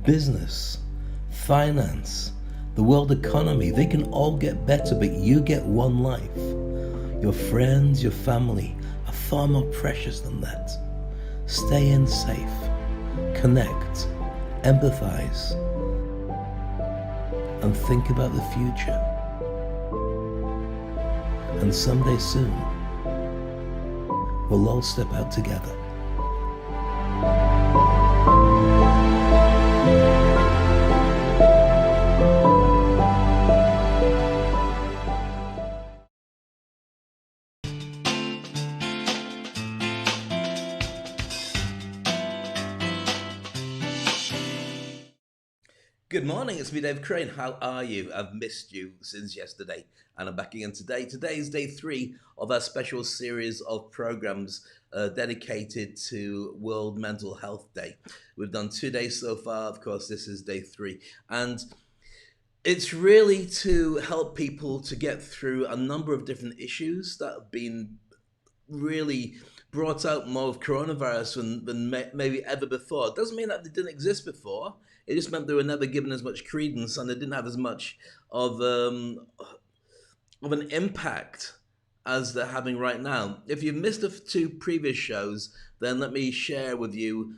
business, finance, the world economy, they can all get better, but you get one life. Your friends, your family are far more precious than that. Stay in safe, connect, empathize, and think about the future. And someday soon, we'll all step out together. Good morning, it's me, Dave Crane. How are you? I've missed you since yesterday, and I'm back again today. Today is day 3 of our special series of programs dedicated to World Mental Health Day. We've done 2 days so far. Of course, this is day 3. And it's really to help people to get through a number of different issues that have been really brought out more of coronavirus than maybe ever before. It doesn't mean that they didn't exist before. It just meant they were never given as much credence and they didn't have as much of an impact as they're having right now. If you've missed the 2 previous shows, then let me share with you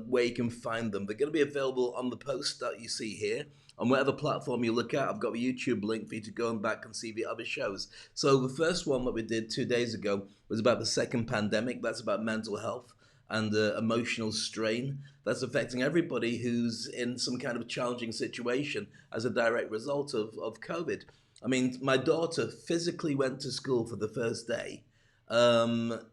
where you can find them. They're going to be available on the post that you see here. On whatever platform you look at, I've got a YouTube link for you to go and back and see the other shows. So the first one that we did 2 days ago was about the second pandemic. That's about mental health and emotional strain that's affecting everybody who's in some kind of challenging situation as a direct result of COVID. I mean, my daughter physically went to school for the first day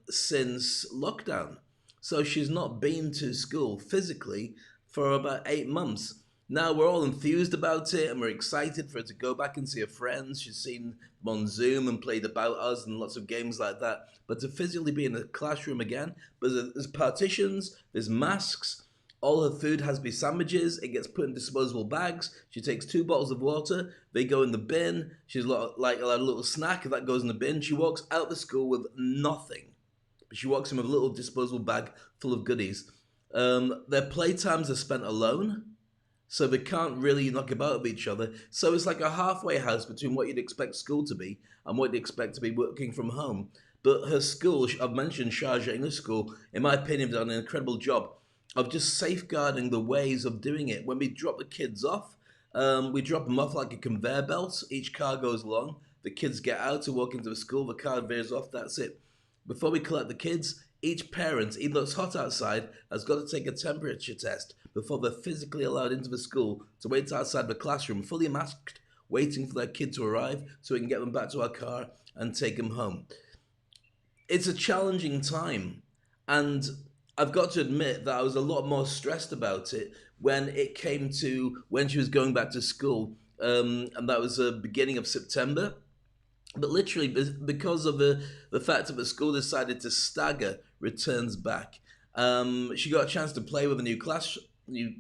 since lockdown. So she's not been to school physically for about 8 months. Now we're all enthused about it and we're excited for her to go back and see her friends. She's seen them on Zoom and played About Us and lots of games like that. But to physically be in a classroom again, there's partitions, there's masks, all her food has to be sandwiches, it gets put in disposable bags. She takes 2 bottles of water, they go in the bin. She's like a little snack, if that goes in the bin. She walks out the school with nothing. She walks in with a little disposable bag full of goodies. Their playtimes are spent alone. So they can't really knock about with each other. So it's like a halfway house between what you'd expect school to be and what you'd expect to be working from home. But her school, I've mentioned Sharjah English School, in my opinion, done an incredible job of just safeguarding the ways of doing it. When we drop the kids off, we drop them off like a conveyor belt. Each car goes along. The kids get out to walk into the school. The car veers off. That's it. Before we collect the kids, each parent, even though it's hot outside, has got to take a temperature test before they're physically allowed into the school to wait outside the classroom, fully masked, waiting for their kid to arrive so we can get them back to our car and take them home. It's a challenging time, and I've got to admit that I was a lot more stressed about it when it came to when she was going back to school, and that was the beginning of September. But literally, because of the fact that the school decided to stagger returns back, she got a chance to play with new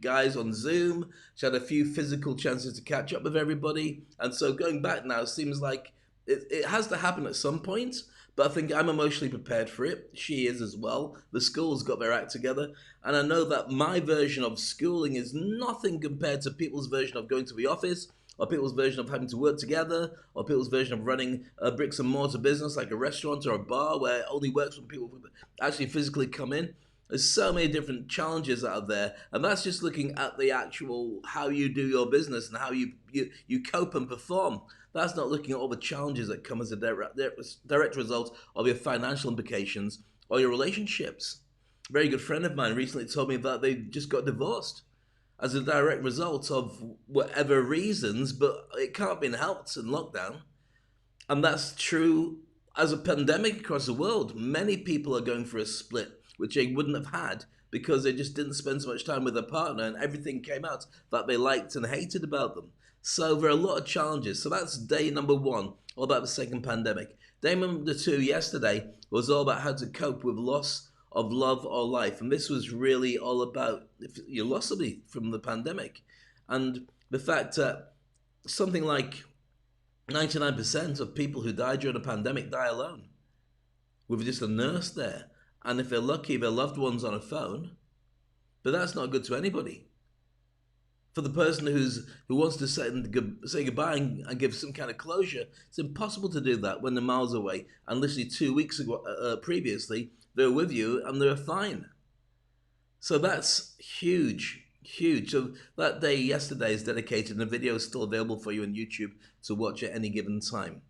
guys on Zoom. She had a few physical chances to catch up with everybody. And so going back now seems like it has to happen at some point. But I think I'm emotionally prepared for it. She is as well. The school's got their act together. And I know that my version of schooling is nothing compared to people's version of going to the office, or people's version of having to work together, or people's version of running a bricks and mortar business like a restaurant or a bar where it only works when people actually physically come in. There's so many different challenges out there, and that's just looking at the actual how you do your business and how you cope and perform. That's not looking at all the challenges that come as a direct result of your financial implications or your relationships. A very good friend of mine recently told me that they just got divorced as a direct result of whatever reasons, but it can't be helped in lockdown. And that's true as a pandemic across the world. Many people are going for a split, which they wouldn't have had because they just didn't spend so much time with their partner and everything came out that they liked and hated about them. So there are a lot of challenges. So that's day number 1, all about the second pandemic. Day number 2 yesterday was all about how to cope with loss of love or life. And this was really all about if you lost somebody from the pandemic. And the fact that something like 99% of people who die during a pandemic die alone, with just a nurse there. And if they're lucky, their loved one's on a phone. But that's not good to anybody. For the person who wants to say goodbye and give some kind of closure, it's impossible to do that when they're miles away. And literally 2 weeks ago, previously, they were with you and they were fine. So that's huge, huge. So that day yesterday is dedicated, and the video is still available for you on YouTube to watch at any given time.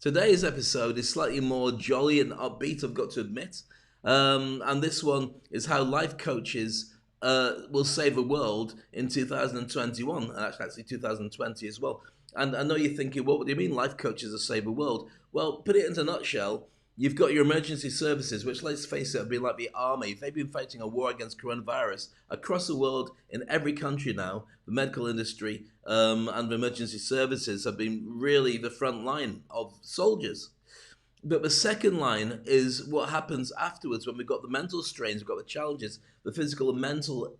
Today's episode is slightly more jolly and upbeat, I've got to admit. And this one is how life coaches will save the world in 2021, and actually 2020 as well. And I know you're thinking, what do you mean life coaches will save the world? Well, put it into a nutshell. You've got your emergency services, which, let's face it, have been like the army. They've been fighting a war against coronavirus across the world in every country now. The medical industry and the emergency services have been really the front line of soldiers. But the second line is what happens afterwards when we've got the mental strains, we've got the challenges, the physical and mental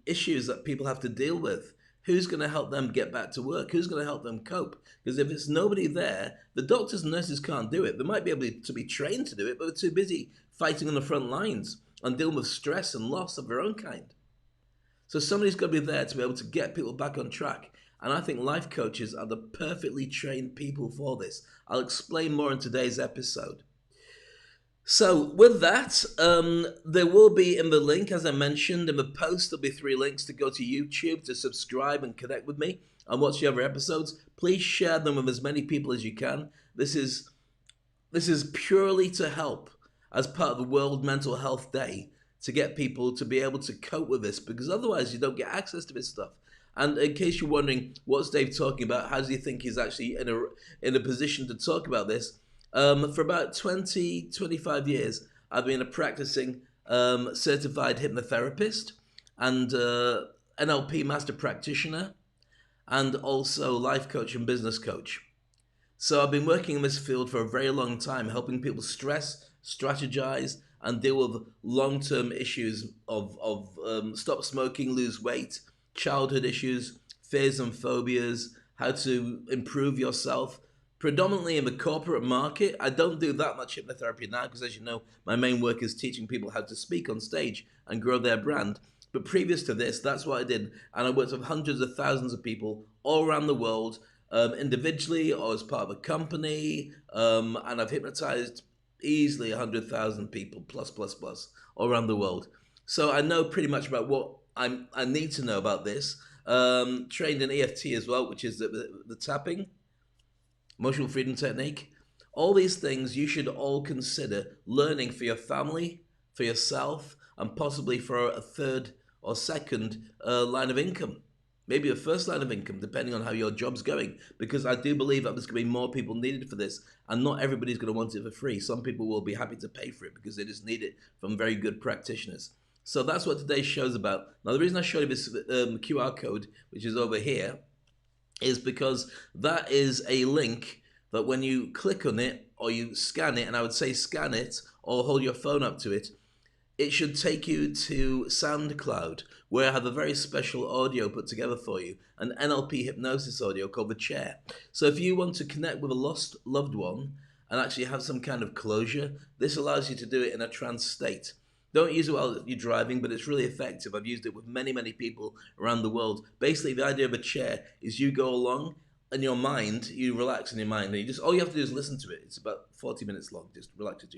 issues that people have to deal with. Who's going to help them get back to work? Who's going to help them cope? Because if it's nobody there, the doctors and nurses can't do it. They might be able to be trained to do it, but they're too busy fighting on the front lines and dealing with stress and loss of their own kind. So somebody's got to be there to be able to get people back on track. And I think life coaches are the perfectly trained people for this. I'll explain more in today's episode. So with that, there will be in the link, as I mentioned, in the post, there'll be 3 links to go to YouTube to subscribe and connect with me and watch the other episodes. Please share them with as many people as you can. This is purely to help as part of the World Mental Health Day to get people to be able to cope with this, because otherwise you don't get access to this stuff. And in case you're wondering, what's Dave talking about? How does he think he's actually in a position to talk about this? For about 25 years, I've been a practicing certified hypnotherapist and NLP master practitioner, and also life coach and business coach. So I've been working in this field for a very long time, helping people stress, strategize, and deal with long-term issues of stop smoking, lose weight, childhood issues, fears and phobias, how to improve yourself. Predominantly in the corporate market. I don't do that much hypnotherapy now because, as you know, my main work is teaching people how to speak on stage and grow their brand. But previous to this, that's what I did. And I worked with hundreds of thousands of people all around the world, individually or as part of a company. And I've hypnotized easily 100,000 people, plus, all around the world. So I know pretty much about what I need to know about this. Trained in EFT as well, which is the tapping, emotional freedom technique. All these things you should all consider learning for your family, for yourself, and possibly for a third or second line of income. Maybe a first line of income, depending on how your job's going. Because I do believe that there's going to be more people needed for this, and not everybody's going to want it for free. Some people will be happy to pay for it because they just need it from very good practitioners. So that's what today's show's about. Now, the reason I showed you this QR code, which is over here, is because that is a link that when you click on it or you scan it, and I would say scan it or hold your phone up to it, it should take you to SoundCloud, where I have a very special audio put together for you, an NLP hypnosis audio called The Chair. So if you want to connect with a lost loved one and actually have some kind of closure, this allows you to do it in a trance state. Don't use it while you're driving, but it's really effective. I've used it with many, many people around the world. Basically, the idea of a chair is you go along in your mind, you relax in your mind, and you just all you have to do is listen to it. It's about 40 minutes long. Just relax it.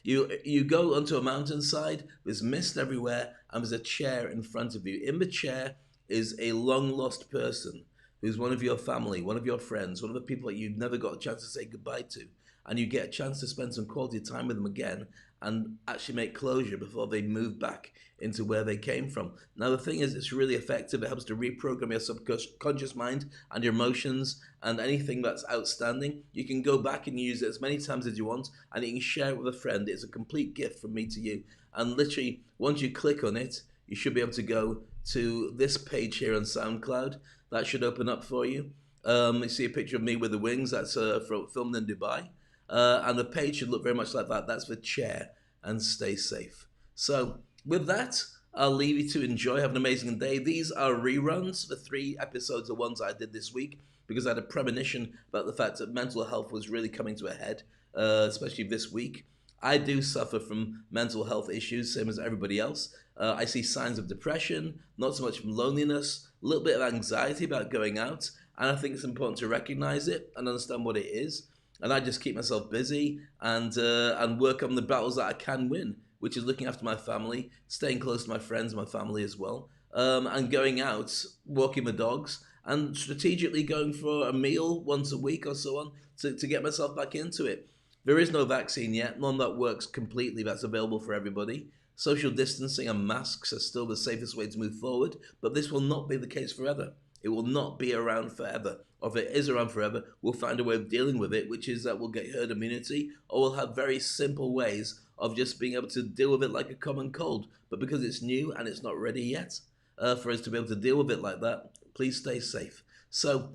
You go onto a mountainside. There's mist everywhere, and there's a chair in front of you. In the chair is a long lost person who's one of your family, one of your friends, one of the people that you never got a chance to say goodbye to, and you get a chance to spend some quality time with them again and actually make closure before they move back into where they came from. Now, the thing is, it's really effective. It helps to reprogram your subconscious mind and your emotions and anything that's outstanding. You can go back and use it as many times as you want, and you can share it with a friend. It's a complete gift from me to you. And literally, once you click on it, you should be able to go to this page here on SoundCloud. That should open up for you. You see a picture of me with the wings. That's filmed in Dubai. And the page should look very much like that. That's the chair, and stay safe. So with that, I'll leave you to enjoy. Have an amazing day. These are reruns. The 3 episodes are ones I did this week because I had a premonition about the fact that mental health was really coming to a head, especially this week. I do suffer from mental health issues, same as everybody else. I see signs of depression, not so much from loneliness, a little bit of anxiety about going out, and I think it's important to recognize it and understand what it is. And I just keep myself busy and work on the battles that I can win, which is looking after my family, staying close to my friends and my family as well, and going out, walking the dogs, and strategically going for a meal once a week or so on to get myself back into it. There is no vaccine yet, none that works completely, that's available for everybody. Social distancing and masks are still the safest way to move forward, but this will not be the case forever. It will not be around forever. Or if it is around forever, we'll find a way of dealing with it, which is that we'll get herd immunity, or we'll have very simple ways of just being able to deal with it like a common cold. But because it's new and it's not ready yet for us to be able to deal with it like that, please stay safe. So,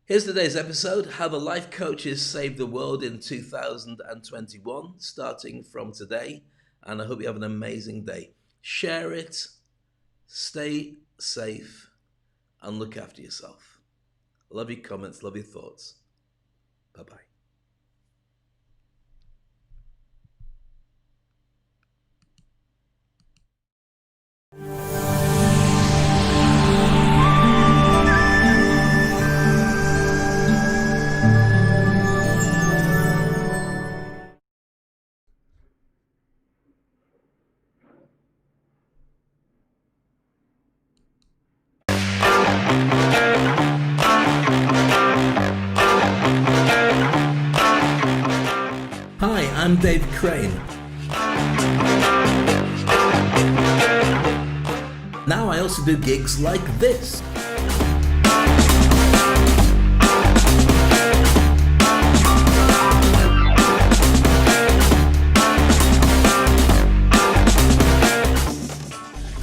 here's today's episode, How the Life Coaches Saved the World in 2021, starting from today. And I hope you have an amazing day. Share it, stay safe, and look after yourself. Love your comments, love your thoughts. Bye-bye. Hi, I'm Dave Crane. Now I also do gigs like this.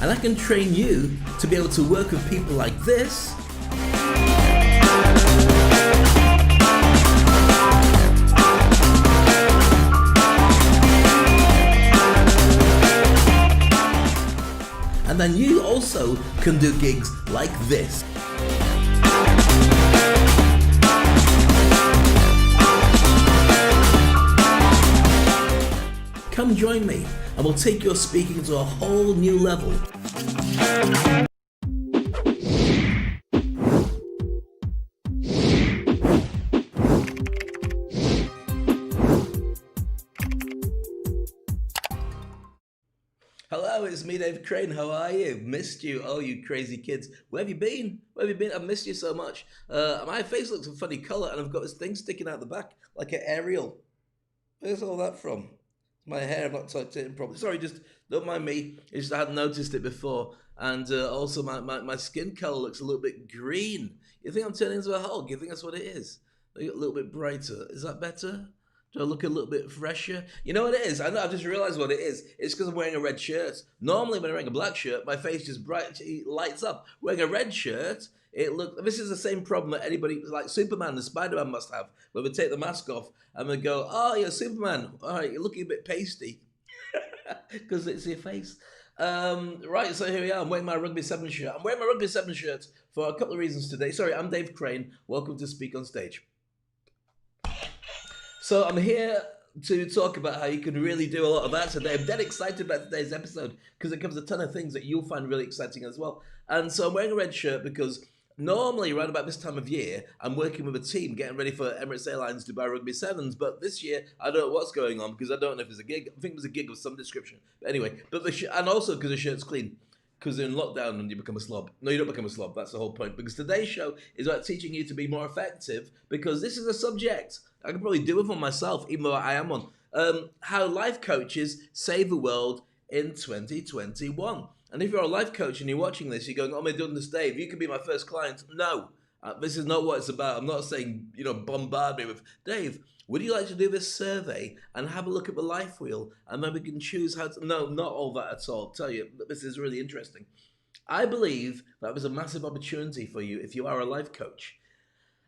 And I can train you to be able to work with people like this. And then you also can do gigs like this. Come join me and we'll take your speaking to a whole new level. Hello, it's me, Dave Crane. How are you? Missed you. Oh, you crazy kids. Where have you been? Where have you been? I've missed you so much. My face looks a funny colour and I've got this thing sticking out the back like an aerial. Where's all that from? My hair, I've not tucked it in properly. Sorry, just don't mind me. It's just I hadn't noticed it before. And also my skin colour looks a little bit green. You think I'm turning into a Hulk? You think that's what it is? I get a little bit brighter. Is that better? Do I look a little bit fresher? You know what it is? I know, I've just realised what it is. It's because I'm wearing a red shirt. Normally when I'm wearing a black shirt, my face just lights up. Wearing a red shirt, this is the same problem that anybody, like Superman and Spider-Man must have, where they take the mask off and they go, oh, you're Superman. All right, you're looking a bit pasty. Because it's your face. Right, so here we are. I'm wearing my Rugby 7 shirt. I'm wearing my Rugby 7 shirt for a couple of reasons today. Sorry, I'm Dave Crane. Welcome to Speak on Stage. So I'm here to talk about how you can really do a lot of that today. I'm dead excited about today's episode because it covers a ton of things that you'll find really exciting as well. And so I'm wearing a red shirt because normally around about this time of year, I'm working with a team getting ready for Emirates Airlines Dubai Rugby Sevens. But this year, I don't know what's going on because I don't know if there's a gig. I think there's a gig of some description. But anyway, and also because the shirt's clean. Because in lockdown and you become a slob. No, you don't become a slob. That's the whole point. Because today's show is about teaching you to be more effective. Because this is a subject I can probably do with one myself, even though I am one. How life coaches save the world in 2021. And if you're a life coach and you're watching this, you're going, "Oh my goodness, Dave, you could be my first client." No, this is not what it's about. I'm not saying, bombard me with, "Dave, would you like to do this survey and have a look at the life wheel and then we can choose how to..." No, not all that at all. I'll tell you, this is really interesting. I believe that there's a massive opportunity for you if you are a life coach.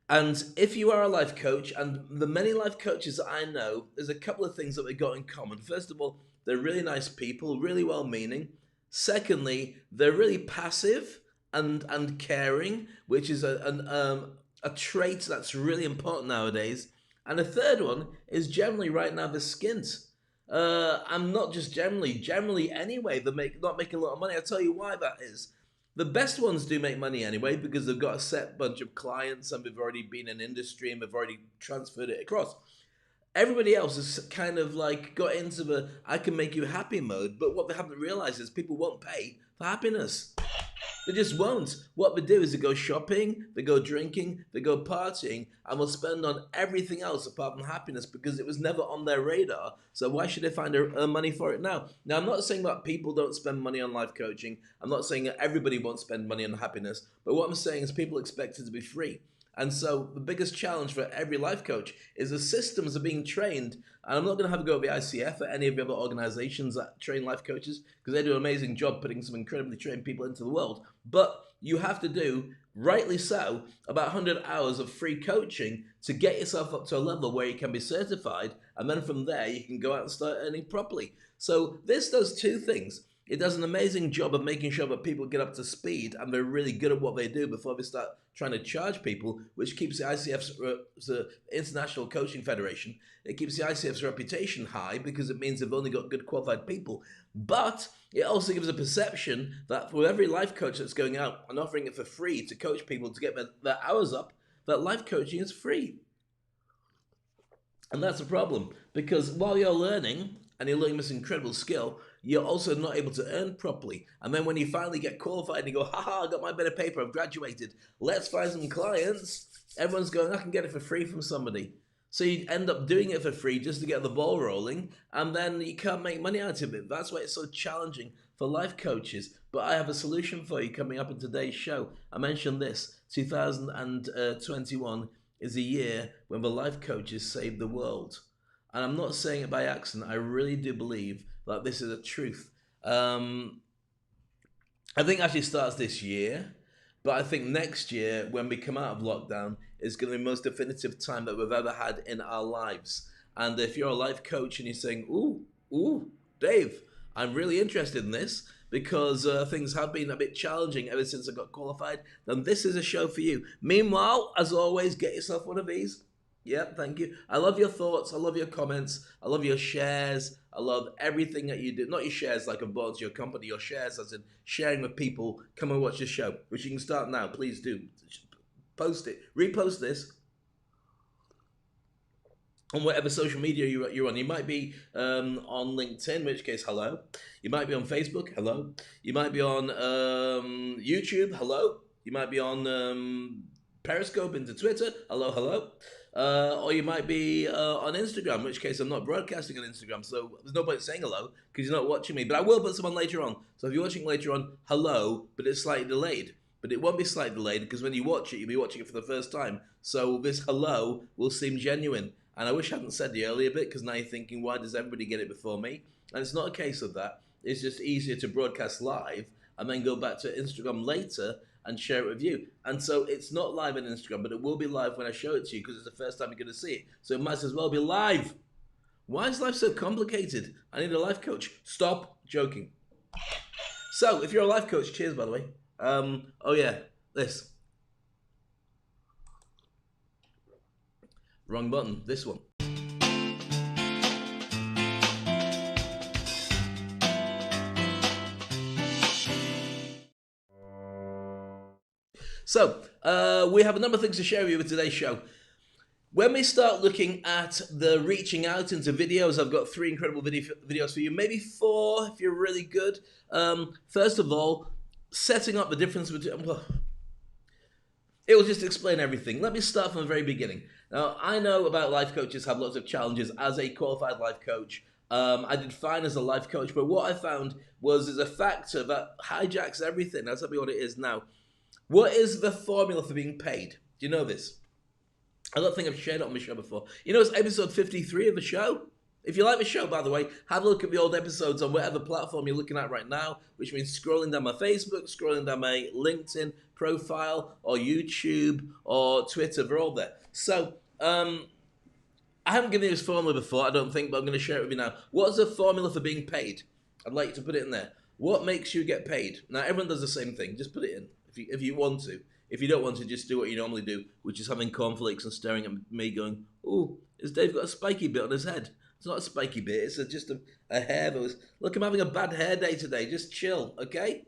And if you are a life coach, and the many life coaches that I know, there's a couple of things that they've got in common. First of all, they're really nice people, really well-meaning. Secondly, they're really passive and caring, which is a trait that's really important nowadays. And the third one is generally right now they're skint. I'm not just generally anyway, they're not making a lot of money. I'll tell you why that is. The best ones do make money anyway because they've got a set bunch of clients and they've already been in industry and they've already transferred it across. Everybody else has kind of like got into the I can make you happy mode, but what they haven't realized is people won't pay for happiness. They just won't. What they do is they go shopping, they go drinking, they go partying, and will spend on everything else apart from happiness because it was never on their radar. So why should they find money for it now? Now, I'm not saying that people don't spend money on life coaching. I'm not saying that everybody won't spend money on happiness. But what I'm saying is people expect it to be free. And so the biggest challenge for every life coach is the systems are being trained. And I'm not going to have a go at the ICF or any of the other organizations that train life coaches because they do an amazing job putting some incredibly trained people into the world. But you have to do, rightly so, about 100 hours of free coaching to get yourself up to a level where you can be certified. And then from there, you can go out and start earning properly. So this does two things. It does an amazing job of making sure that people get up to speed and they're really good at what they do before they start trying to charge people, which keeps the ICF's, the International Coaching Federation, it keeps the ICF's reputation high because it means they've only got good qualified people. But it also gives a perception that for every life coach that's going out and offering it for free to coach people to get their hours up, that life coaching is free. And that's a problem because while you're learning and you're learning this incredible skill, you're also not able to earn properly. And then when you finally get qualified and you go, haha, I got my bit of paper, I've graduated, let's find some clients, everyone's going, I can get it for free from somebody. So you end up doing it for free just to get the ball rolling, and then you can't make money out of it. That's why it's so challenging for life coaches. But I have a solution for you coming up in today's show. I mentioned this, 2021 is a year when the life coaches saved the world. And I'm not saying it by accident. I really do believe that this is a truth. I think it actually starts this year, but I think next year, when we come out of lockdown, is going to be the most definitive time that we've ever had in our lives. And if you're a life coach and you're saying, Dave, I'm really interested in this because things have been a bit challenging ever since I got qualified, then this is a show for you. Meanwhile, as always, get yourself one of these. Yep, thank you. I love your thoughts. I love your comments. I love your shares. I love everything that you do. Not your shares like a bought to your company, your shares as in sharing with people. Come and watch this show, which you can start now. Please do. Post it. Repost this on whatever social media you're on. You might be on LinkedIn, in which case, hello. You might be on Facebook, hello. You might be on YouTube, hello. You might be on Periscope into Twitter, hello. Or you might be on Instagram, in which case I'm not broadcasting on Instagram, so there's no point saying hello because you're not watching me. But I will put some on later on. So if you're watching later on, hello, but it's slightly delayed. But it won't be slightly delayed because when you watch it, you'll be watching it for the first time. So this hello will seem genuine. And I wish I hadn't said the earlier bit because now you're thinking, why does everybody get it before me? And it's not a case of that. It's just easier to broadcast live and then go back to Instagram later and share it with you. And so it's not live on Instagram, but it will be live when I show it to you because it's the first time you're going to see it. So it might as well be live. Why is life so complicated? I need a life coach. Stop joking. So if you're a life coach, cheers, by the way. Oh yeah, this. Wrong button, this one. So, we have a number of things to share with you with today's show. When we start looking at the reaching out into videos, I've got 3 incredible videos for you, maybe 4 if you're really good. First of all, setting up the difference between... Well, it will just explain everything. Let me start from the very beginning. Now, I know about life coaches have lots of challenges as a qualified life coach. I did fine as a life coach, but what I found was there's a factor that hijacks everything. I'll tell you what it is now. What is the formula for being paid? Do you know this? I don't think I've shared it on my show before. You know, it's episode 53 of the show. If you like the show, by the way, have a look at the old episodes on whatever platform you're looking at right now, which means scrolling down my Facebook, scrolling down my LinkedIn profile, or YouTube, or Twitter. They're all there. So, I haven't given you this formula before, I don't think, but I'm going to share it with you now. What's the formula for being paid? I'd like you to put it in there. What makes you get paid? Now, everyone does the same thing. Just put it in if you want to. If you don't want to, just do what you normally do, which is having cornflakes and staring at me going, "Oh, has Dave got a spiky bit on his head?" It's not a spiky bit. It's just a hair that was. Look, I'm having a bad hair day today. Just chill, okay?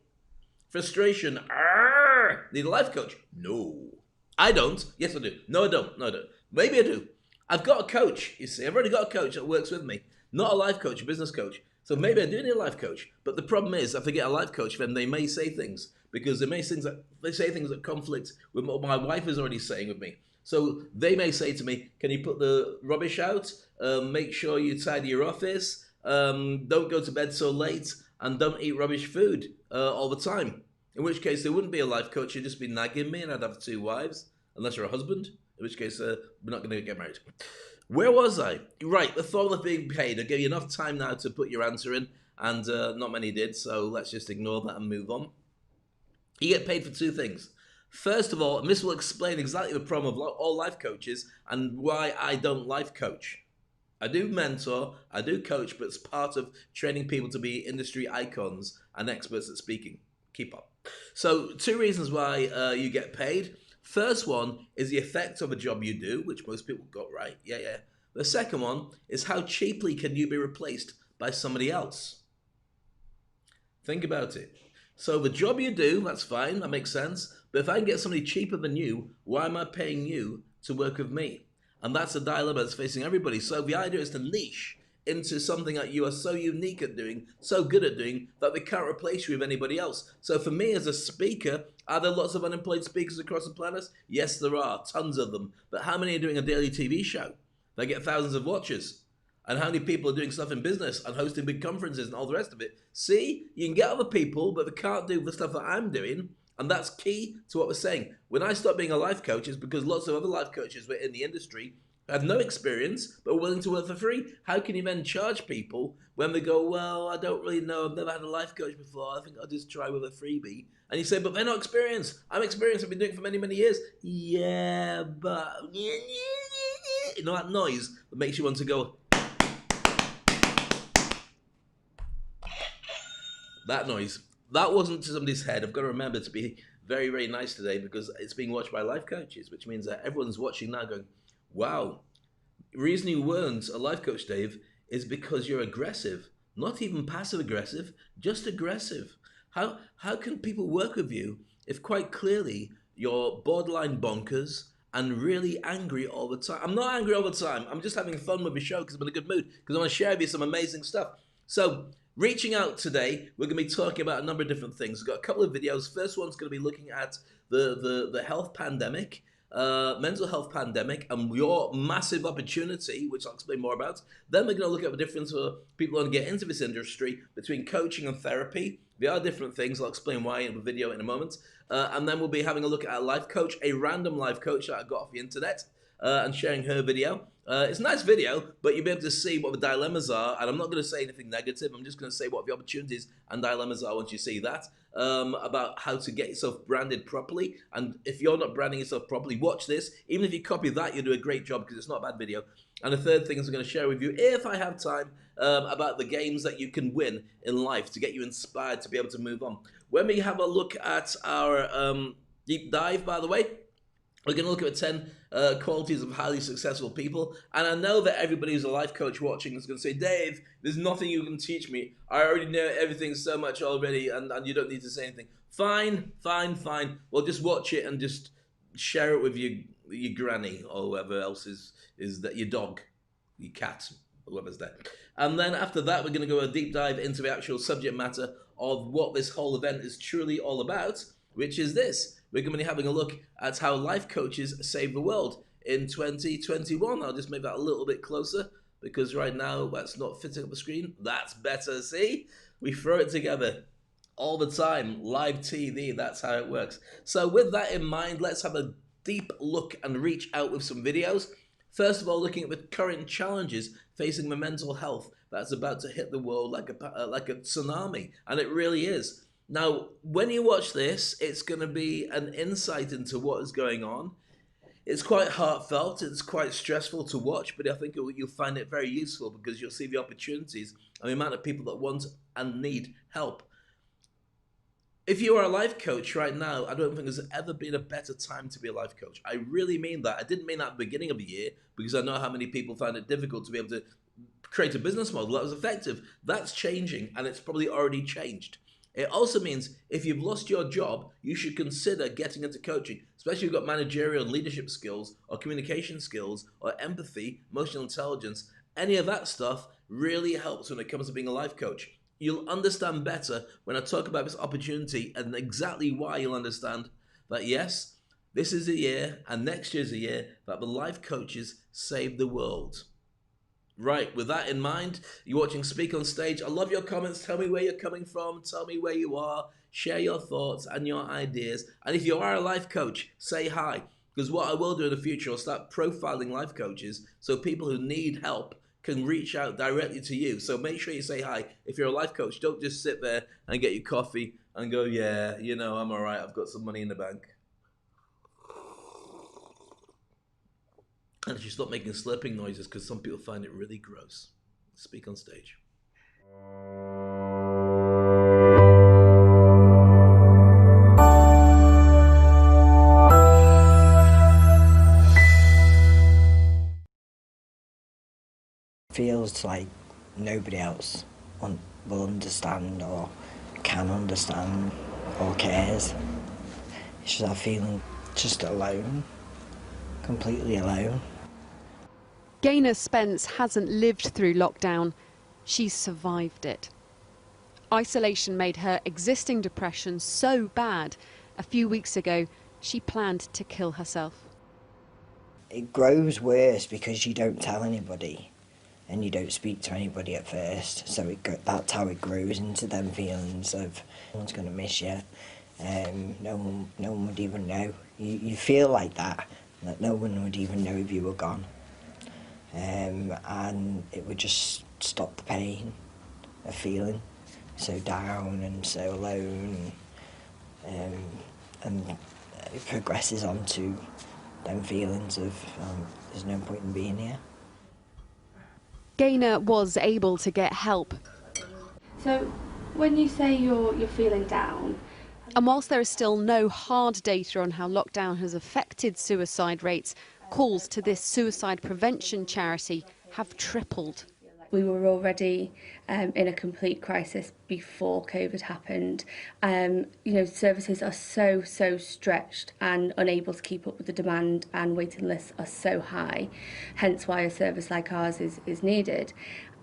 Frustration. Arrgh! Need a life coach? No. I don't. Yes, I do. No, I don't. No, I don't. Maybe I do. I've got a coach, you see. I've already got a coach that works with me. Not a life coach, a business coach. So maybe I do need a life coach. But the problem is, if I get a life coach, then they may say things. Because they say things that conflict with what my wife is already saying with me. So they may say to me, can you put the rubbish out? Make sure you tidy your office. Don't go to bed so late. And don't eat rubbish food all the time. In which case, there wouldn't be a life coach. You'd just be nagging me, and I'd have 2 wives, unless you're a husband. In which case, we're not going to get married. Where was I? Right, the thought of being paid. I gave you enough time now to put your answer in, and not many did, so let's just ignore that and move on. You get paid for 2 things. First of all, and this will explain exactly the problem of all life coaches and why I don't life coach. I do mentor, I do coach, but it's part of training people to be industry icons and experts at speaking. Keep up. So 2 reasons why you get paid. First one is the effect of a job you do, which most people got right. Yeah. The second one is how cheaply can you be replaced by somebody else? Think about it. So the job you do, that's fine, that makes sense. But if I can get somebody cheaper than you, why am I paying you to work with me? And that's a dilemma that's facing everybody. So the idea is to niche into something that you are so unique at doing, so good at doing, that they can't replace you with anybody else. So for me as a speaker, are there lots of unemployed speakers across the planet? Yes, there are, tons of them. But how many are doing a daily TV show? They get thousands of watchers. And how many people are doing stuff in business and hosting big conferences and all the rest of it? See, you can get other people, but they can't do the stuff that I'm doing. And that's key to what we're saying. When I stopped being a life coach, it's because lots of other life coaches were in the industry, had no experience, but were willing to work for free. How can you then charge people when they go, well, I don't really know, I've never had a life coach before, I think I'll just try with a freebie. And you say, but they're not experienced. I'm experienced, I've been doing it for many, many years. Yeah, but... You know that noise that makes you want to go... That noise. That wasn't to somebody's head. I've got to remember to be very, very nice today because it's being watched by life coaches, which means that everyone's watching now going, wow, the reason you weren't a life coach, Dave, is because you're aggressive. Not even passive aggressive, just aggressive. How can people work with you if quite clearly you're borderline bonkers and really angry all the time? I'm not angry all the time. I'm just having fun with the show because I'm in a good mood because I want to share with you some amazing stuff. So, reaching out today, we're going to be talking about a number of different things. We've got a couple of videos. First one's going to be looking at the health pandemic, mental health pandemic, and your massive opportunity, which I'll explain more about. Then we're going to look at the difference for people who want to get into this industry between coaching and therapy. There are different things. I'll explain why in a video in a moment. And then we'll be having a look at a life coach, a random life coach that I got off the internet, and sharing her video. It's a nice video, but you'll be able to see what the dilemmas are, and I'm not going to say anything negative. I'm just going to say what the opportunities and dilemmas are once you see that, about how to get yourself branded properly. And if you're not branding yourself properly, watch this. Even if you copy that, you'll do a great job because it's not a bad video. And the third thing is I'm going to share with you, if I have time, about the games that you can win in life to get you inspired to be able to move on. When we have a look at our deep dive, by the way, we're going to look at 10 qualities of highly successful people. And I know that everybody who's a life coach watching is going to say, Dave, there's nothing you can teach me. I already know everything so much already, and you don't need to say anything. Fine. Well, just watch it and just share it with your granny or whoever else is that, your dog, your cat, whoever's there. And then after that, we're going to go a deep dive into the actual subject matter of what this whole event is truly all about, which is this. We're going to be having a look at how life coaches save the world in 2021. I'll just make that a little bit closer because right now that's not fitting up the screen. That's better, see? We throw it together all the time. Live TV, that's how it works. So with that in mind, let's have a deep look and reach out with some videos. First of all, looking at the current challenges facing the mental health that's about to hit the world like a tsunami, and it really is. Now, when you watch this, it's going to be an insight into what is going on. It's quite heartfelt, it's quite stressful to watch, but I think you'll find it very useful because you'll see the opportunities and the amount of people that want and need help. If you are a life coach right now, I don't think there's ever been a better time to be a life coach. I really mean that. I didn't mean that at the beginning of the year because I know how many people find it difficult to be able to create a business model that was effective. That's changing, and it's probably already changed. It also means if you've lost your job, you should consider getting into coaching, especially if you've got managerial and leadership skills or communication skills or empathy, emotional intelligence. Any of that stuff really helps when it comes to being a life coach. You'll understand better when I talk about this opportunity and exactly why you'll understand that yes, this is a year and next year's a year that the life coaches save the world. Right, with that in mind, you're watching Speak on Stage. I love your comments. Tell me where you're coming from. Tell me where you are. Share your thoughts and your ideas. And if you are a life coach, say hi. Because what I will do in the future, I'll start profiling life coaches so people who need help can reach out directly to you. So make sure you say hi. If you're a life coach, don't just sit there and get your coffee and go, yeah, I'm all right. I've got some money in the bank. And if you stop making slurping noises, because some people find it really gross. Speak on Stage. Feels like nobody else will understand or can understand or cares. It's just that feeling just alone, completely alone. Gaynor Spence hasn't lived through lockdown. She's survived it. Isolation made her existing depression so bad, a few weeks ago, she planned to kill herself. It grows worse because you don't tell anybody and you don't speak to anybody at first. So that's how it grows into them feelings of no one's going to miss you. No one would even know. You feel like that no one would even know if you were gone. And it would just stop the pain of feeling so down and so alone, and it progresses onto them feelings of there's no point in being here. Gaynor was able to get help. So when you say you're feeling down, and whilst there is still no hard data on how lockdown has affected suicide rates, calls to this suicide prevention charity have tripled. We were already in a complete crisis before COVID happened. Services are so stretched and unable to keep up with the demand, and waiting lists are so high, hence why a service like ours is needed.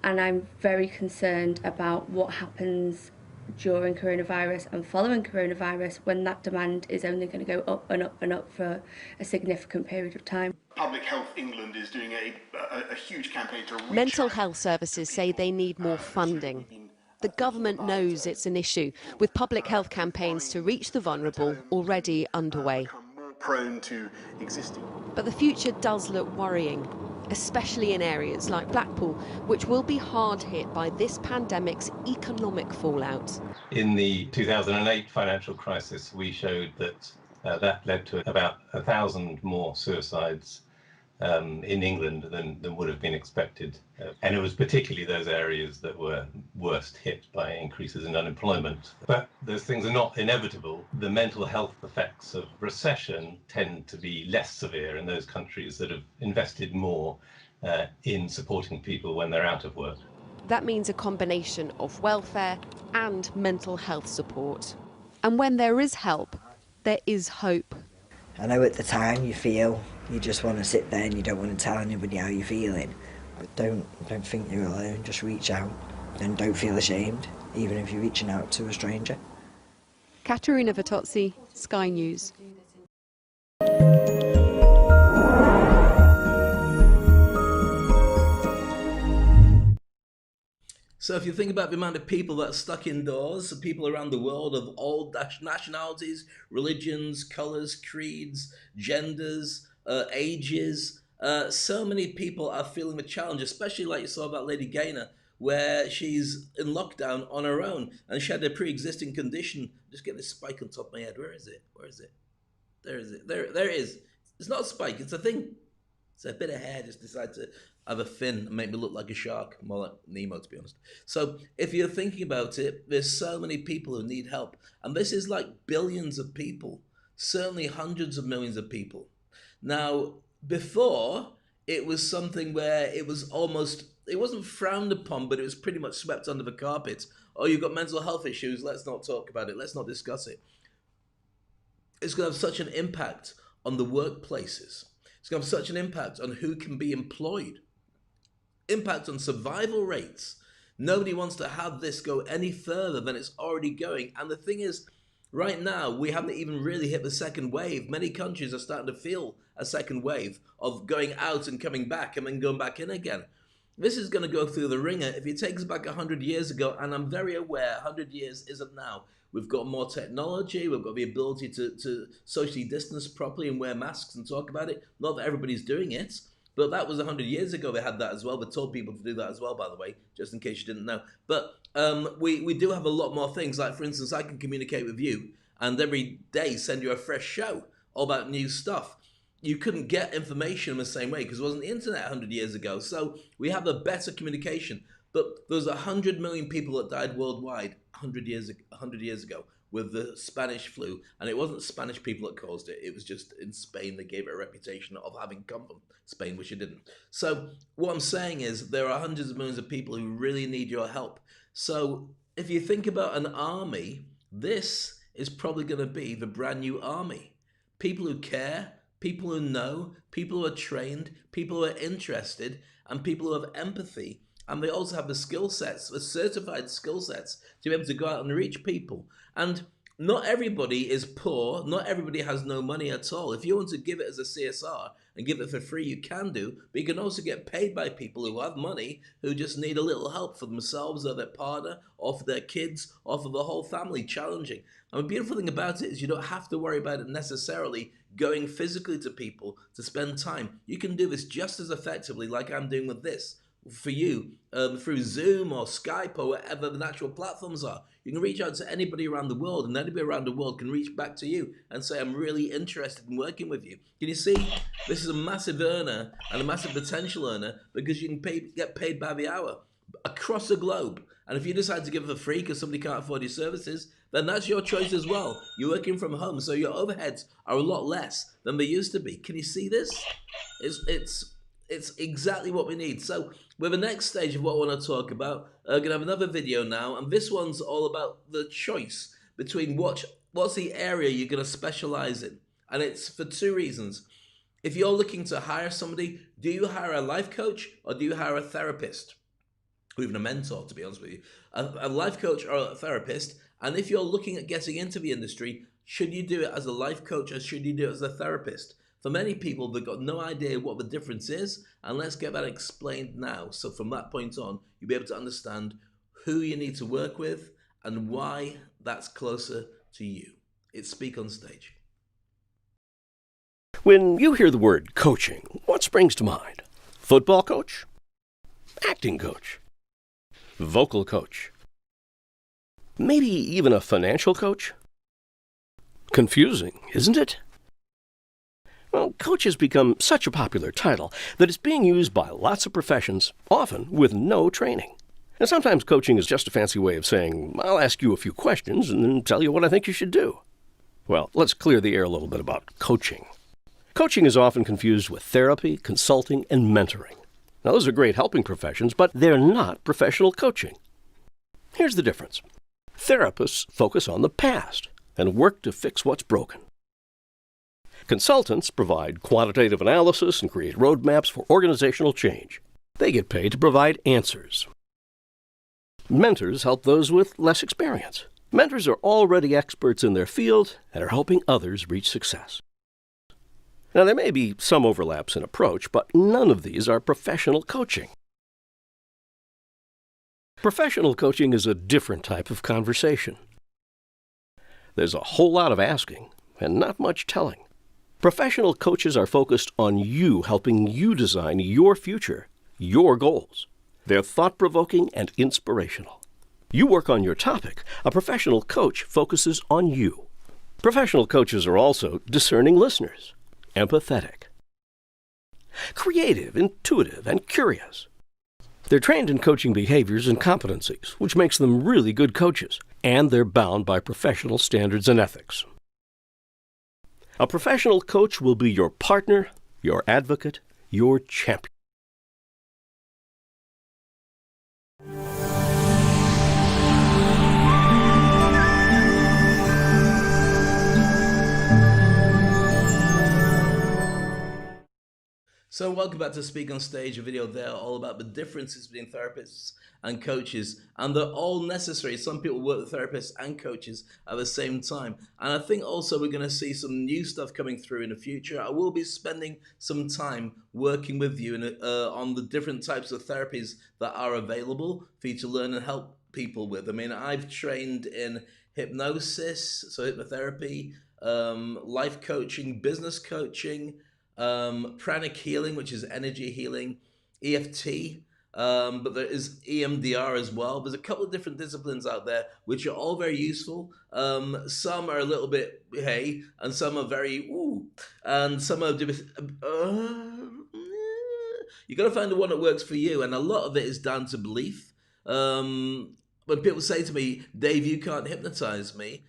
And I'm very concerned about what happens during coronavirus and following coronavirus when that demand is only going to go up and up and up for a significant period of time. Public Health England is doing a huge campaign to reach Mental health services say they need more funding. The government knows it's an issue, with public health campaigns to reach the vulnerable already underway. more prone to existing. But the future does look worrying, especially in areas like Blackpool, which will be hard hit by this pandemic's economic fallout. In the 2008 financial crisis, we showed that that led to about 1,000 more suicides in England than would have been expected. And it was particularly those areas that were worst hit by increases in unemployment. But those things are not inevitable. The mental health effects of recession tend to be less severe in those countries that have invested more in supporting people when they're out of work. That means a combination of welfare and mental health support. And when there is help, there is hope. I know at the time you feel you just want to sit there and you don't want to tell anybody how you're feeling. But don't think you're alone. Just reach out and don't feel ashamed, even if you're reaching out to a stranger. Caterina Vitozzi, Sky News. So if you think about the amount of people that are stuck indoors, people around the world of all nationalities, religions, colours, creeds, genders, ages, so many people are feeling the challenge, especially like you saw about Lady Gaynor, where she's in lockdown on her own and she had a pre-existing condition. Just get this spike on top of my head. Where is it? Where is it? There is it. There it is. It's not a spike, it's a thing. It's a bit of hair just decided to have a fin and make me look like a shark, more like Nemo, to be honest. So if you're thinking about it, there's so many people who need help. And this is like billions of people, certainly hundreds of millions of people. Now, before, it was something where it was almost wasn't frowned upon, but it was pretty much swept under the carpet. Oh, you've got mental health issues. Let's not talk about it. Let's not discuss it. It's going to have such an impact on the workplaces. It's going to have such an impact on who can be employed. Impact on survival rates. Nobody wants to have this go any further than it's already going. And the thing is, right now, we haven't even really hit the second wave. Many countries are starting to feel a second wave of going out and coming back and then going back in again. This is going to go through the ringer. If it takes us back 100 years ago, and I'm very aware 100 years isn't now. We've got more technology. We've got the ability to socially distance properly and wear masks and talk about it. Not that everybody's doing it, but that was 100 years ago. They had that as well. They told people to do that as well, by the way, just in case you didn't know. But we do have a lot more things. Like, for instance, I can communicate with you and every day send you a fresh show all about new stuff. You couldn't get information in the same way because it wasn't the internet 100 years ago. So we have a better communication. But there was 100 million people that died worldwide 100 years ago with the Spanish flu. And it wasn't Spanish people that caused it. It was just in Spain they gave it a reputation of having come from Spain, which it didn't. So what I'm saying is there are hundreds of millions of people who really need your help. So if you think about an army, this is probably going to be the brand new army. People who care, people who know, people who are trained, people who are interested, and people who have empathy. And they also have the skill sets, the certified skill sets, to be able to go out and reach people. And not everybody is poor. Not everybody has no money at all. If you want to give it as a CSR and give it for free, you can do. But you can also get paid by people who have money, who just need a little help for themselves or their partner or for their kids or for the whole family. Challenging. And the beautiful thing about it is you don't have to worry about it necessarily going physically to people to spend time. You can do this just as effectively like I'm doing with this for you through Zoom or Skype or whatever the natural platforms are. You can reach out to anybody around the world, and anybody around the world can reach back to you and say, I'm really interested in working with you. Can you see? This is a massive earner and a massive potential earner because you can get paid by the hour across the globe. And if you decide to give it for free because somebody can't afford your services, then that's your choice as well. You're working from home, so your overheads are a lot less than they used to be. Can you see this? It's exactly what we need. So with the next stage of what I want to talk about, I'm going to have another video now, and this one's all about the choice between what's the area you're going to specialize in. And it's for two reasons. If you're looking to hire somebody, do you hire a life coach or do you hire a therapist? Or even a mentor, to be honest with you. A life coach or a therapist. And if you're looking at getting into the industry, should you do it as a life coach or should you do it as a therapist? For many people, they've got no idea what the difference is, and let's get that explained now. So from that point on, you'll be able to understand who you need to work with and why that's closer to you. It's Speak on Stage. When you hear the word coaching, what springs to mind? Football coach? Acting coach? Vocal coach? Maybe even a financial coach? Confusing, isn't it? Well, coach has become such a popular title that it's being used by lots of professions, often with no training. And sometimes coaching is just a fancy way of saying, I'll ask you a few questions and then tell you what I think you should do. Well, let's clear the air a little bit about coaching. Coaching is often confused with therapy, consulting, and mentoring. Now, those are great helping professions, but they're not professional coaching. Here's the difference. Therapists focus on the past and work to fix what's broken. Consultants provide quantitative analysis and create roadmaps for organizational change. They get paid to provide answers. Mentors help those with less experience. Mentors are already experts in their field and are helping others reach success. Now, there may be some overlaps in approach, but none of these are professional coaching. Professional coaching is a different type of conversation. There's a whole lot of asking and not much telling. Professional coaches are focused on you, helping you design your future, your goals. They're thought-provoking and inspirational. You work on your topic. A professional coach focuses on you. Professional coaches are also discerning listeners, empathetic, creative, intuitive, and curious. They're trained in coaching behaviors and competencies, which makes them really good coaches, and they're bound by professional standards and ethics. A professional coach will be your partner, your advocate, your champion. So welcome back to Speak on Stage, a video there all about the differences between therapists and coaches, and they're all necessary. Some people work with therapists and coaches at the same time, and I think also we're going to see some new stuff coming through in the future. I will be spending some time working with you on the different types of therapies that are available for you to learn and help people with. I mean, I've trained in hypnosis, so hypnotherapy, life coaching, business coaching, pranic healing, which is energy healing, EFT, but there is EMDR as well. There's a couple of different disciplines out there which are all very useful. Some are a little bit hey, and some are very ooh, and some are you got to find the one that works for you, and a lot of it is down to belief. When people say to me, Dave, you can't hypnotize me,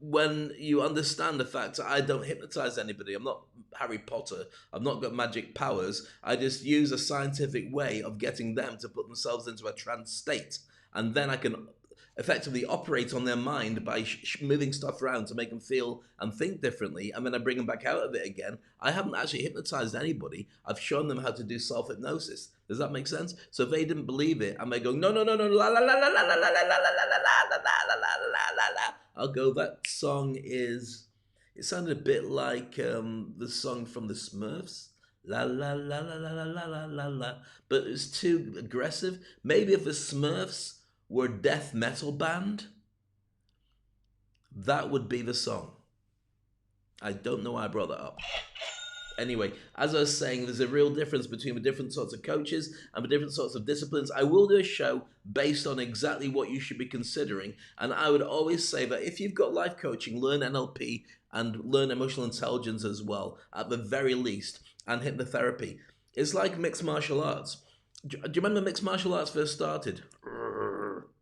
when you understand the fact that I don't hypnotize anybody, I'm not Harry Potter, I've not got magic powers, I just use a scientific way of getting them to put themselves into a trance state, and then I can effectively operate on their mind by moving stuff around to make them feel and think differently, and then I bring them back out of it again. I haven't actually hypnotized anybody. I've shown them how to do self-hypnosis. Does that make sense? So if they didn't believe it, and they go, no, no, no, no, la la la la la la la la la la la la la, I'll go, that song is, it sounded a bit like the song from the Smurfs. La la la la la la la la la, but it's too aggressive. Maybe if the Smurfs were death metal band, that would be the song. I don't know why I brought that up. Anyway, as I was saying, there's a real difference between the different sorts of coaches and the different sorts of disciplines. I will do a show based on exactly what you should be considering. And I would always say that if you've got life coaching, learn NLP and learn emotional intelligence as well, at the very least, and hypnotherapy. It's like mixed martial arts. Do you remember mixed martial arts first started?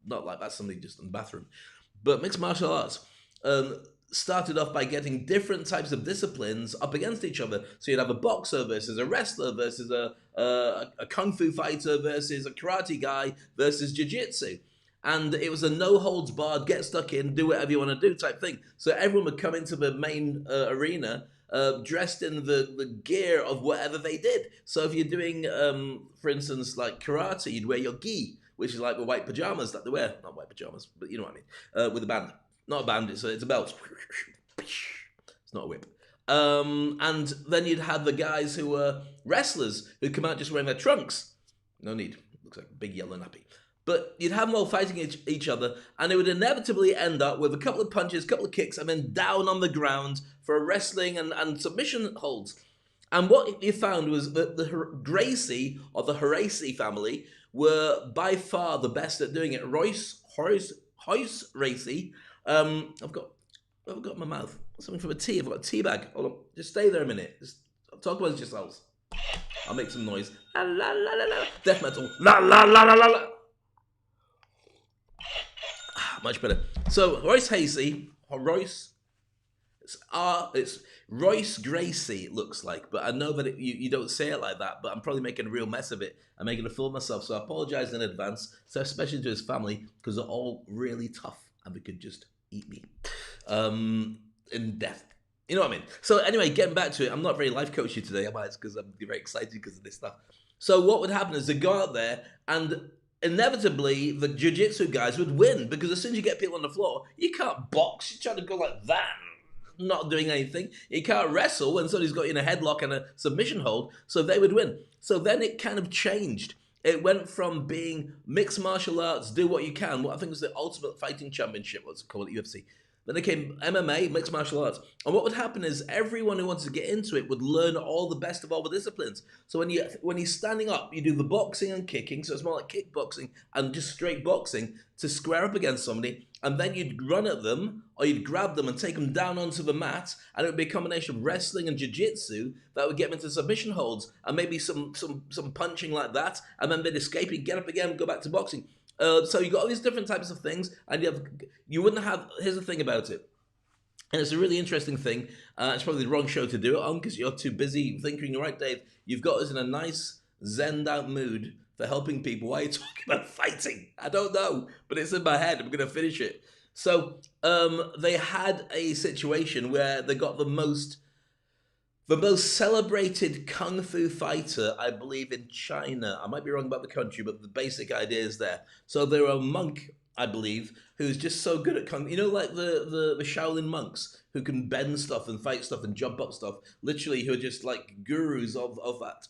Not like that's something just in the bathroom. But mixed martial arts started off by getting different types of disciplines up against each other. So you'd have a boxer versus a wrestler versus a kung fu fighter versus a karate guy versus jiu-jitsu. And it was a no holds barred, get stuck in, do whatever you want to do type thing. So everyone would come into the main arena dressed in the gear of whatever they did. So if you're doing, for instance, like karate, you'd wear your gi, which is like the white pajamas that they wear. Not white pajamas, but you know what I mean. With a band. Not a band, it's a belt. It's not a whip. And then you'd have the guys who were wrestlers who'd come out just wearing their trunks. No need. Looks like a big yellow nappy. But you'd have them all fighting each other, and it would inevitably end up with a couple of punches, a couple of kicks, and then down on the ground for a wrestling and submission holds. And what you found was that the Gracie, or the Horace family, were by far the best at doing it. Horace Racy. I've got my mouth. Something from a tea. I've got a tea bag. Hold on. Just stay there a minute. Just talk amongst yourselves. I'll make some noise. La la la la la. Death metal. La la la la la la. Much better. So Royce Hasey, it's Royce Gracie, it looks like, but I know that you don't say it like that, but I'm probably making a real mess of it. I'm making a fool of myself, so I apologize in advance, so especially to his family, because they're all really tough, and they could just eat me in death. You know what I mean? So anyway, getting back to it, I'm not very life coachy today, am I? It's because I'm very excited because of this stuff. So what would happen is they go out there, and inevitably the jiu-jitsu guys would win, because as soon as you get people on the floor, you can't box. You try to go like that, not doing anything. You can't wrestle when somebody's got you in a headlock and a submission hold, so they would win. So then it kind of changed. It went from being mixed martial arts, do what you can, what I think was the Ultimate Fighting Championship, what's it called at UFC. Then it came MMA, mixed martial arts. And what would happen is everyone who wanted to get into it would learn all the best of all the disciplines. So when you're standing up, you do the boxing and kicking, so it's more like kickboxing and just straight boxing to square up against somebody, and then you'd run at them, or you'd grab them and take them down onto the mat, and it would be a combination of wrestling and jiu-jitsu that would get them into submission holds, and maybe some punching like that, and then they'd escape, you'd get up again, go back to boxing. So you got all these different types of things, and you wouldn't have. Here's the thing about it, and it's a really interesting thing. It's probably the wrong show to do it on because you're too busy thinking. You're right, Dave. You've got us in a nice zened out mood for helping people. Why are you talking about fighting? I don't know, but it's in my head. I'm going to finish it. So they had a situation where they got the most The most celebrated kung fu fighter, I believe, in China. I might be wrong about the country, but the basic idea is there. So there are a monk, I believe, who's just so good at kung. You know, like the Shaolin monks who can bend stuff and fight stuff and jump up stuff. Literally, who are just like gurus of that.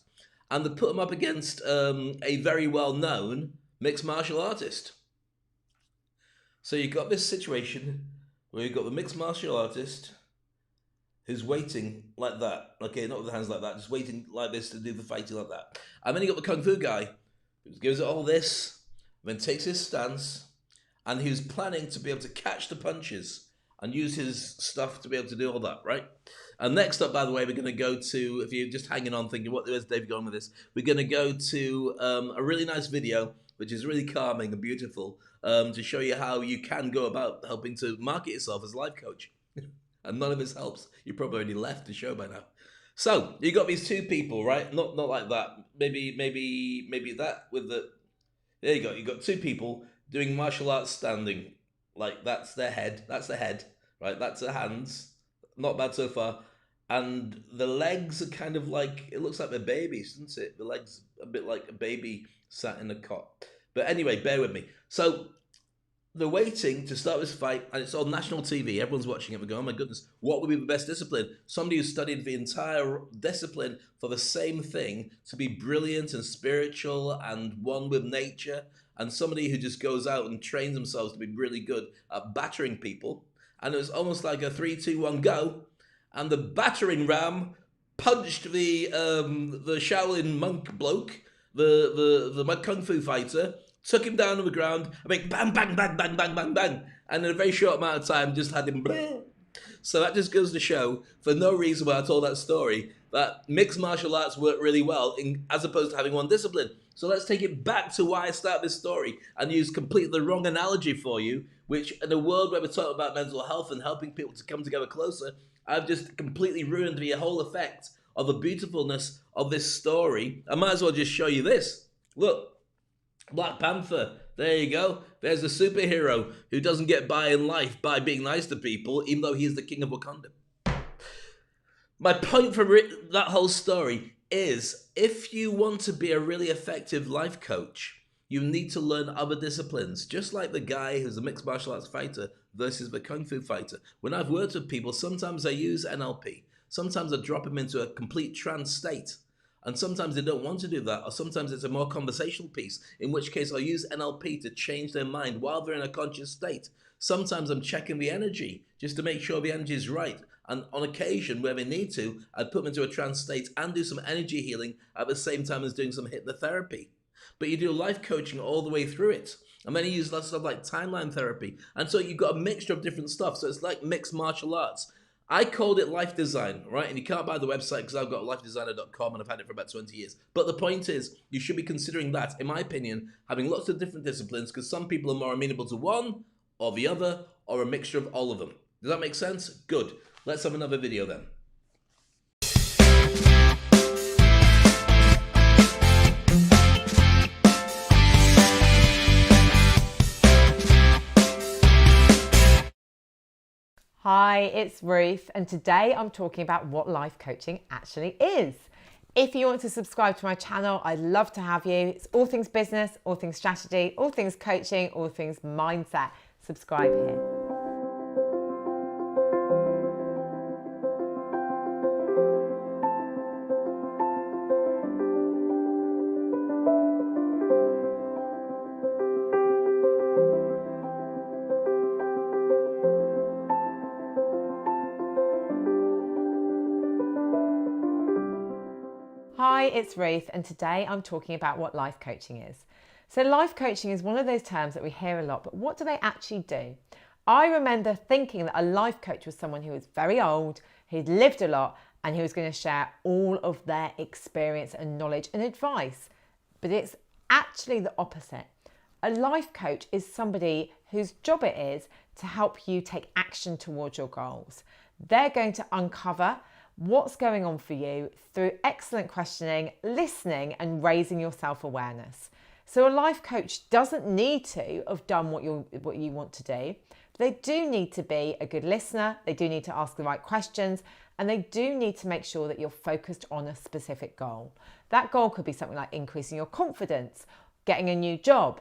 And they put him up against a very well known mixed martial artist. So you've got this situation where you've got the mixed martial artist who's waiting like that. Okay, not with the hands like that, just waiting like this to do the fighting like that. And then you got the kung fu guy who gives it all this, then takes his stance, and who's planning to be able to catch the punches and use his stuff to be able to do all that, right? And next up, by the way, we're going to go to, if you're just hanging on thinking, what is Dave going with this? We're going to go to a really nice video, which is really calming and beautiful, to show you how you can go about helping to market yourself as a life coach. And none of this helps. You probably already left the show by now. So you got these two people, right? Not like that. Maybe that with the. There you go. You got two people doing martial arts standing, like that's their head. That's the head, right? That's their hands. Not bad so far. And the legs are kind of like, it looks like they're babies, doesn't it? The legs a bit like a baby sat in a cot. But anyway, bear with me. So they're waiting to start this fight, and it's on national TV. Everyone's watching it. We're going, oh my goodness, what would be the best discipline? Somebody who studied the entire discipline for the same thing, to be brilliant and spiritual and one with nature, and somebody who just goes out and trains themselves to be really good at battering people. And it was almost like a 3, 2, 1, go. And the battering ram punched the Shaolin monk bloke, the kung fu fighter, took him down to the ground, I mean, bang, bang, bang, bang, bang, bang, bang. And in a very short amount of time, just had him. Bleh. So that just goes to show, for no reason why I told that story, that mixed martial arts work really well as opposed to having one discipline. So let's take it back to why I started this story and use completely the wrong analogy for you, which in a world where we're talking about mental health and helping people to come together closer, I've just completely ruined the whole effect of the beautifulness of this story. I might as well just show you this. Look. Black Panther, there you go. There's a superhero who doesn't get by in life by being nice to people, even though he's the king of Wakanda. My point from that whole story is, if you want to be a really effective life coach, you need to learn other disciplines, just like the guy who's a mixed martial arts fighter versus the kung fu fighter. When I've worked with people, sometimes I use NLP. Sometimes I drop them into a complete trance state. And sometimes they don't want to do that, or sometimes it's a more conversational piece, in which case I'll use NLP to change their mind while they're in a conscious state. Sometimes I'm checking the energy just to make sure the energy is right. And on occasion, where they need to, I'd put them into a trance state and do some energy healing at the same time as doing some hypnotherapy. But you do life coaching all the way through it. And then you use lots of stuff like timeline therapy. And so you've got a mixture of different stuff. So it's like mixed martial arts. I called it life design, right? And you can't buy the website because I've got lifedesigner.com and I've had it for about 20 years. But the point is, you should be considering that, in my opinion, having lots of different disciplines, because some people are more amenable to one or the other, or a mixture of all of them. Does that make sense? Good. Let's have another video then. Hi, it's Ruth, and today I'm talking about what life coaching actually is. If you want to subscribe to my channel, I'd love to have you. It's all things business, all things strategy, all things coaching, all things mindset. Subscribe here. Hi, it's Ruth, and today I'm talking about what life coaching is. So life coaching is one of those terms that we hear a lot, but what do they actually do? I remember thinking that a life coach was someone who was very old, who'd lived a lot, and who was going to share all of their experience and knowledge and advice. But it's actually the opposite. A life coach is somebody whose job it is to help you take action towards your goals. They're going to uncover what's going on for you through excellent questioning, listening, and raising your self-awareness. So a life coach doesn't need to have done what you want to do. They do need to be a good listener. They do need to ask the right questions, And they do need to make sure that you're focused on a specific goal. That goal could be something like increasing your confidence, getting a new job.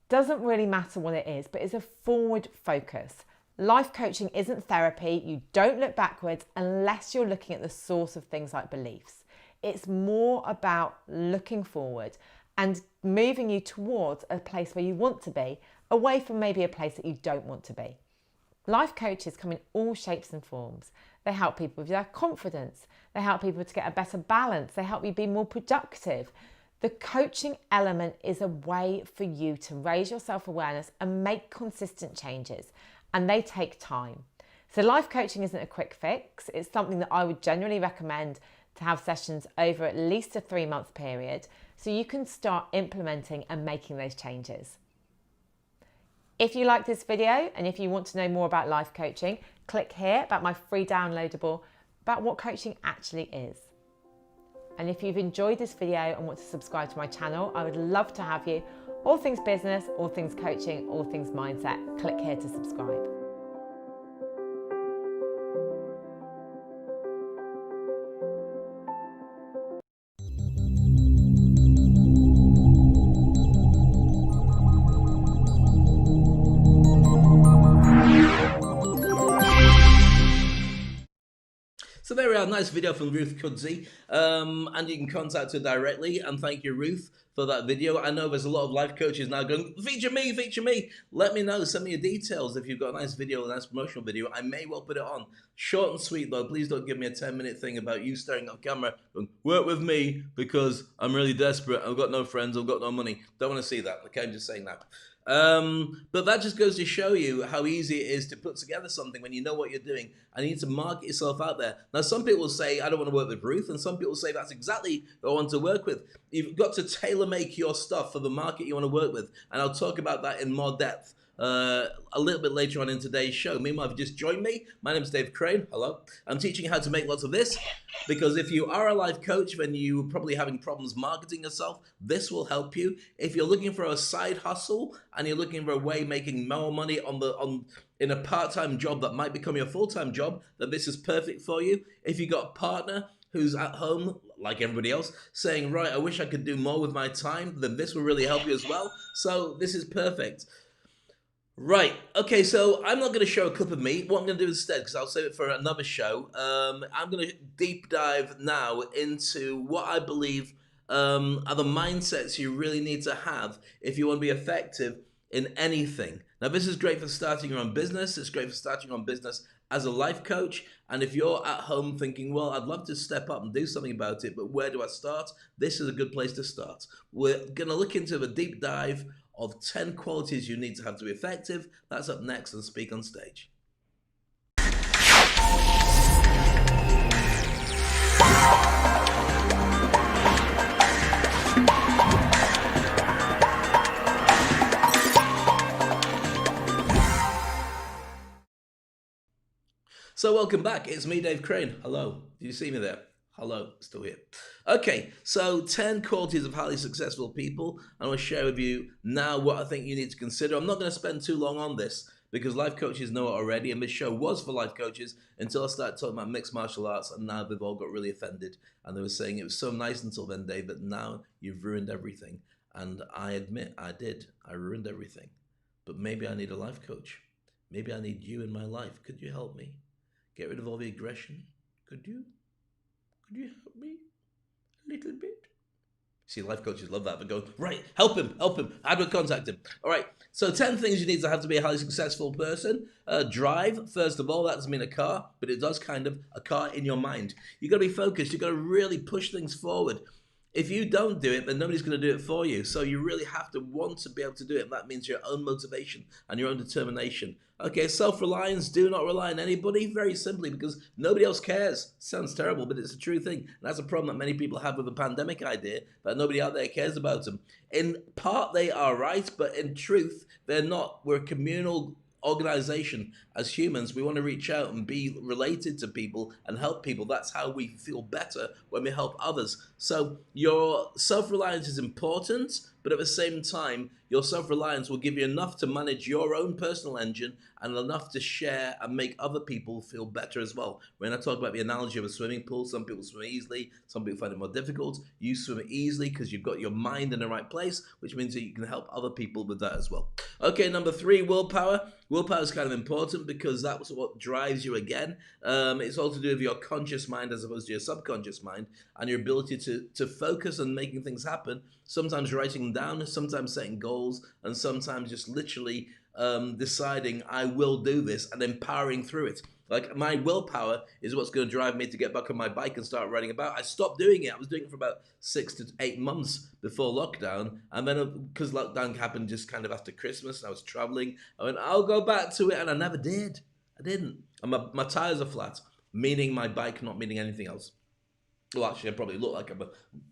Doesn't really matter what it is, but it's a forward focus. Life coaching isn't therapy. You don't look backwards unless you're looking at the source of things like beliefs. It's more about looking forward and moving you towards a place where you want to be, away from maybe a place that you don't want to be. Life coaches come in all shapes and forms. They help people with their confidence. They help people to get a better balance. They help you be more productive. The coaching element is a way for you to raise your self-awareness and make consistent changes, and they take time. So life coaching isn't a quick fix. It's something that I would generally recommend to have sessions over at least a 3-month period so you can start implementing and making those changes. If you like this video and if you want to know more about life coaching, click here about my free downloadable about what coaching actually is. And if you've enjoyed this video and want to subscribe to my channel, I would love to have you. All things business, all things coaching, all things mindset. Click here to subscribe. So there we are, nice video from Ruth Kudzi, and you can contact her directly, and thank you, Ruth, for that video. I know there's a lot of life coaches now going, feature me, feature me. Let me know, send me your details. If you've got a nice video, a nice promotional video, I may well put it on. Short and sweet though, please don't give me a 10-minute thing about you staring at camera going, work with me because I'm really desperate, I've got no friends, I've got no money. Don't want to see that, okay, I'm just saying that. But that just goes to show you how easy it is to put together something when you know what you're doing and you need to market yourself out there. Now, some people will say, I don't want to work with Ruth, and some people say that's exactly who I want to work with. You've got to tailor-make your stuff for the market you want to work with, and I'll talk about that in more depth a little bit later on in today's show. Meanwhile, if you just joined me, my name is Dave Crane. Hello. I'm teaching you how to make lots of this, because if you are a life coach, then you're probably having problems marketing yourself. This will help you. If you're looking for a side hustle and you're looking for a way making more money in a part-time job that might become your full-time job, then this is perfect for you. If you've got a partner who's at home, like everybody else, saying, right, I wish I could do more with my time, then this will really help you as well. So this is perfect. Right, okay, so I'm not going to show a clip of me. What I'm going to do instead, because I'll save it for another show, I'm going to deep dive now into what I believe are the mindsets you really need to have if you want to be effective in anything. Now, this is great for starting your own business. It's great for starting your own business as a life coach. And if you're at home thinking, well, I'd love to step up and do something about it, but where do I start? This is a good place to start. We're going to look into the deep dive of 10 qualities you need to have to be effective. That's up next on Speak on Stage. So welcome back. It's me, Dave Crane. Hello. Do you see me there? Hello, still here. Okay, so 10 qualities of highly successful people. I want to share with you now what I think you need to consider. I'm not going to spend too long on this because life coaches know it already, and this show was for life coaches until I started talking about mixed martial arts, and now they've all got really offended. And they were saying it was so nice until then, Dave, but now you've ruined everything. And I admit I did. I ruined everything. But maybe I need a life coach. Maybe I need you in my life. Could you help me? Get rid of all the aggression? Could you? Could you help me a little bit? See, life coaches love that. They go, right, help him. How do I contact him? All right, so 10 things you need to have to be a highly successful person. Drive, first of all, that doesn't mean a car, but it does kind of, a car in your mind. You've got to be focused. You've got to really push things forward. If you don't do it, then nobody's going to do it for you. So you really have to want to be able to do it. That means your own motivation and your own determination. Okay, self-reliance, do not rely on anybody, very simply, because nobody else cares. Sounds terrible, but it's a true thing. And that's a problem that many people have with the pandemic idea, that nobody out there cares about them. In part, they are right, but in truth, they're not. We're a communal organization. As humans, we want to reach out and be related to people and help people. That's how we feel better, when we help others. So your self-reliance is important, but at the same time, your self-reliance will give you enough to manage your own personal engine and enough to share and make other people feel better as well. When I talk about the analogy of a swimming pool, some people swim easily, some people find it more difficult. You swim easily because you've got your mind in the right place, which means that you can help other people with that as well. Okay, number 3, willpower. Willpower is kind of important because that's what drives you again. It's all to do with your conscious mind as opposed to your subconscious mind and your ability to focus on making things happen, sometimes writing them down, sometimes setting goals, and sometimes just literally deciding I will do this and empowering through it. Like, my willpower is what's going to drive me to get back on my bike and start riding about. I stopped doing it. I was doing it for about 6 to 8 months before lockdown. And then because lockdown happened just kind of after Christmas and I was traveling, I went, I'll go back to it. And I never did. I didn't. And my tires are flat, meaning my bike, not meaning anything else. Well, actually, I probably look like I'm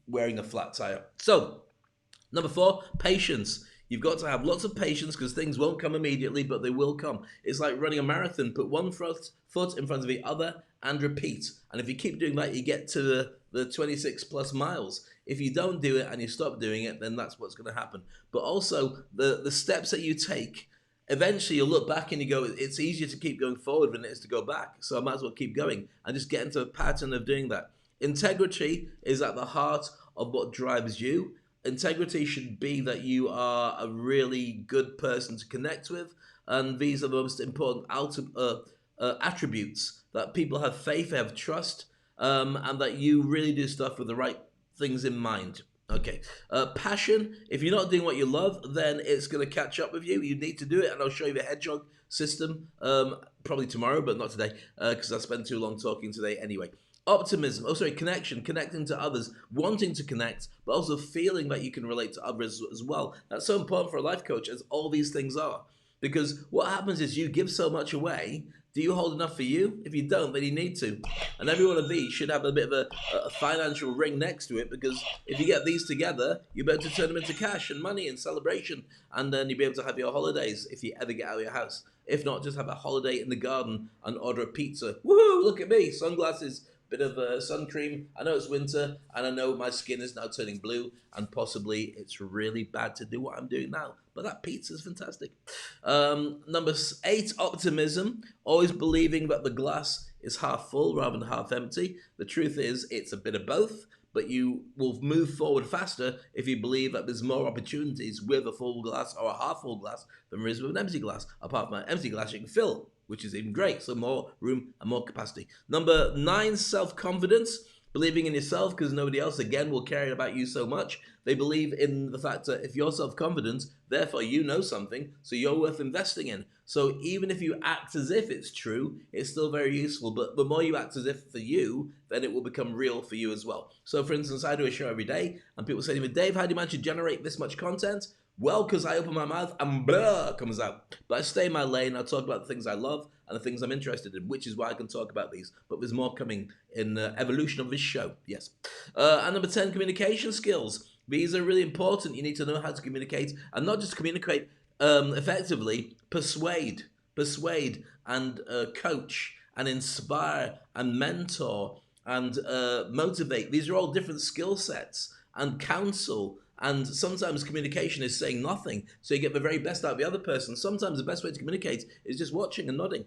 wearing a flat tire. So, number 4, patience. You've got to have lots of patience because things won't come immediately, but they will come. It's like running a marathon. Put one foot in front of the other and repeat. And if you keep doing that, you get to the 26 plus miles. If you don't do it and you stop doing it, then that's what's going to happen. But also, the steps that you take, eventually you'll look back and you go, it's easier to keep going forward than it is to go back. So I might as well keep going and just get into a pattern of doing that. Integrity is at the heart of what drives you. Integrity should be that you are a really good person to connect with, and these are the most important attributes, that people have faith, they have trust, and that you really do stuff with the right things in mind. Okay, passion. If you're not doing what you love, then it's going to catch up with you. You need to do it, and I'll show you the hedgehog system probably tomorrow, but not today, because I spent too long talking today anyway. Optimism, connection, connecting to others, wanting to connect, but also feeling that you can relate to others as well. That's so important for a life coach, as all these things are. Because what happens is you give so much away. Do you hold enough for you? If you don't, then you need to. And every one of these should have a bit of a financial ring next to it, because if you get these together, you'll be able to turn them into cash and money and celebration. And then you'll be able to have your holidays if you ever get out of your house. If not, just have a holiday in the garden and order a pizza. Woohoo, look at me, sunglasses. Bit of sun cream. I know it's winter, and I know my skin is now turning blue, and possibly it's really bad to do what I'm doing now. But that pizza is fantastic. Number 8, optimism. Always believing that the glass is half full rather than half empty. The truth is, it's a bit of both, but you will move forward faster if you believe that there's more opportunities with a full glass or a half full glass than there is with an empty glass. Apart from an empty glass, you can fill, which is even great. So more room and more capacity. Number 9, self-confidence. Believing in yourself because nobody else, again, will care about you so much. They believe in the fact that if you're self-confident, therefore you know something, so you're worth investing in. So even if you act as if it's true, it's still very useful. But the more you act as if for you, then it will become real for you as well. So for instance, I do a show every day, and people say to me, Dave, how do you manage to generate this much content? Well, because I open my mouth and blah comes out. But I stay in my lane. I talk about the things I love and the things I'm interested in, which is why I can talk about these. But there's more coming in the evolution of this show. Yes. And number 10, communication skills. These are really important. You need to know how to communicate, and not just communicate effectively, persuade and coach and inspire and mentor and motivate. These are all different skill sets, and counsel. And sometimes communication is saying nothing, so you get the very best out of the other person. Sometimes the best way to communicate is just watching and nodding.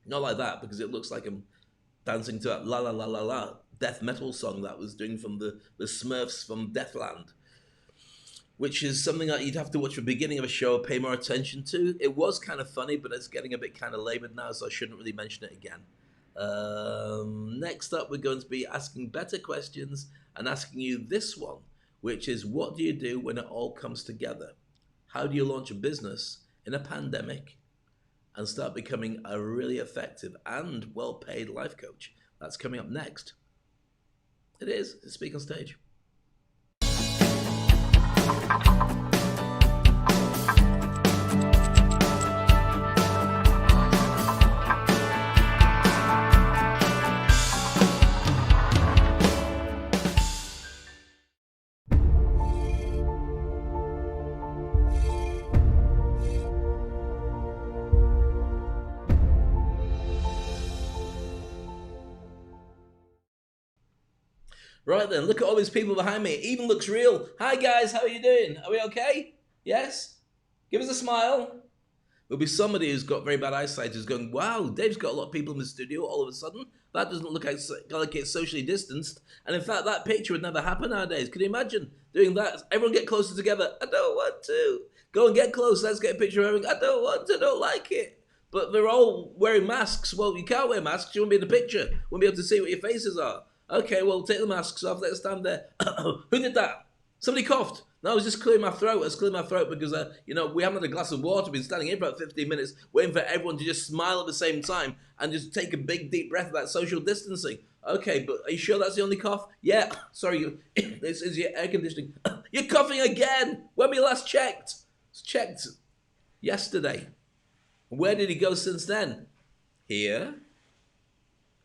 Not like that, because it looks like I'm dancing to that la la la la la death metal song that I was doing from the Smurfs from Deathland, which is something that you'd have to watch the beginning of a show, pay more attention to. It was kind of funny, but it's getting a bit kind of laboured now, so I shouldn't really mention it again. Next up, we're going to be asking better questions and asking you this one, which is, what do you do when it all comes together? How do you launch a business in a pandemic and start becoming a really effective and well-paid life coach? That's coming up next. It is. Speak on Stage. Right then, look at all these people behind me. It even looks real. Hi guys, how are you doing? Are we okay? Yes? Give us a smile. There'll be somebody who's got very bad eyesight who's going, wow, Dave's got a lot of people in the studio all of a sudden. That doesn't look like it's socially distanced. And in fact, that picture would never happen nowadays. Can you imagine doing that? Everyone get closer together. I don't want to. Go and get close. Let's get a picture of everyone. I don't want to. Don't like it. But they're all wearing masks. Well, you can't wear masks. You won't be in the picture. You won't be able to see what your faces are. Okay, well, take the masks off. Let's stand there. Who did that? Somebody coughed. No, I was just clearing my throat. I was clearing my throat because, we haven't had a glass of water. We've been standing here for about 15 minutes waiting for everyone to just smile at the same time and just take a big, deep breath of that social distancing. Okay, but are you sure that's the only cough? Yeah. Sorry, this is your air conditioning. You're coughing again. When we last checked? It's checked yesterday. Where did he go since then? Here.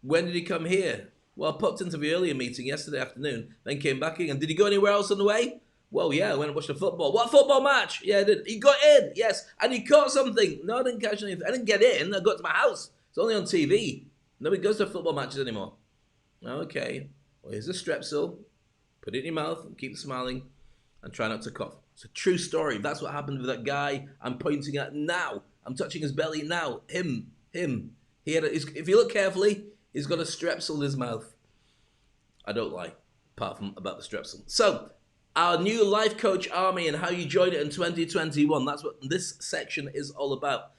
When did he come here? Well, I popped into the earlier meeting yesterday afternoon, then came back in. And did he go anywhere else on the way? Well, yeah, I went and watched the football. What football match? Yeah, I did. He got in, yes. And he caught something. No, I didn't catch anything. I didn't get in. I got to my house. It's only on TV. Nobody goes to football matches anymore. Okay. Well, here's a Strepsil. Put it in your mouth and keep smiling and try not to cough. It's a true story. That's what happened with that guy I'm pointing at now. I'm touching his belly now. Him. He had if you look carefully, he's got a Strepsil in his mouth. I don't lie, apart from about the Strepsil. So, our new life coach army and how you join it in 2021. That's what this section is all about.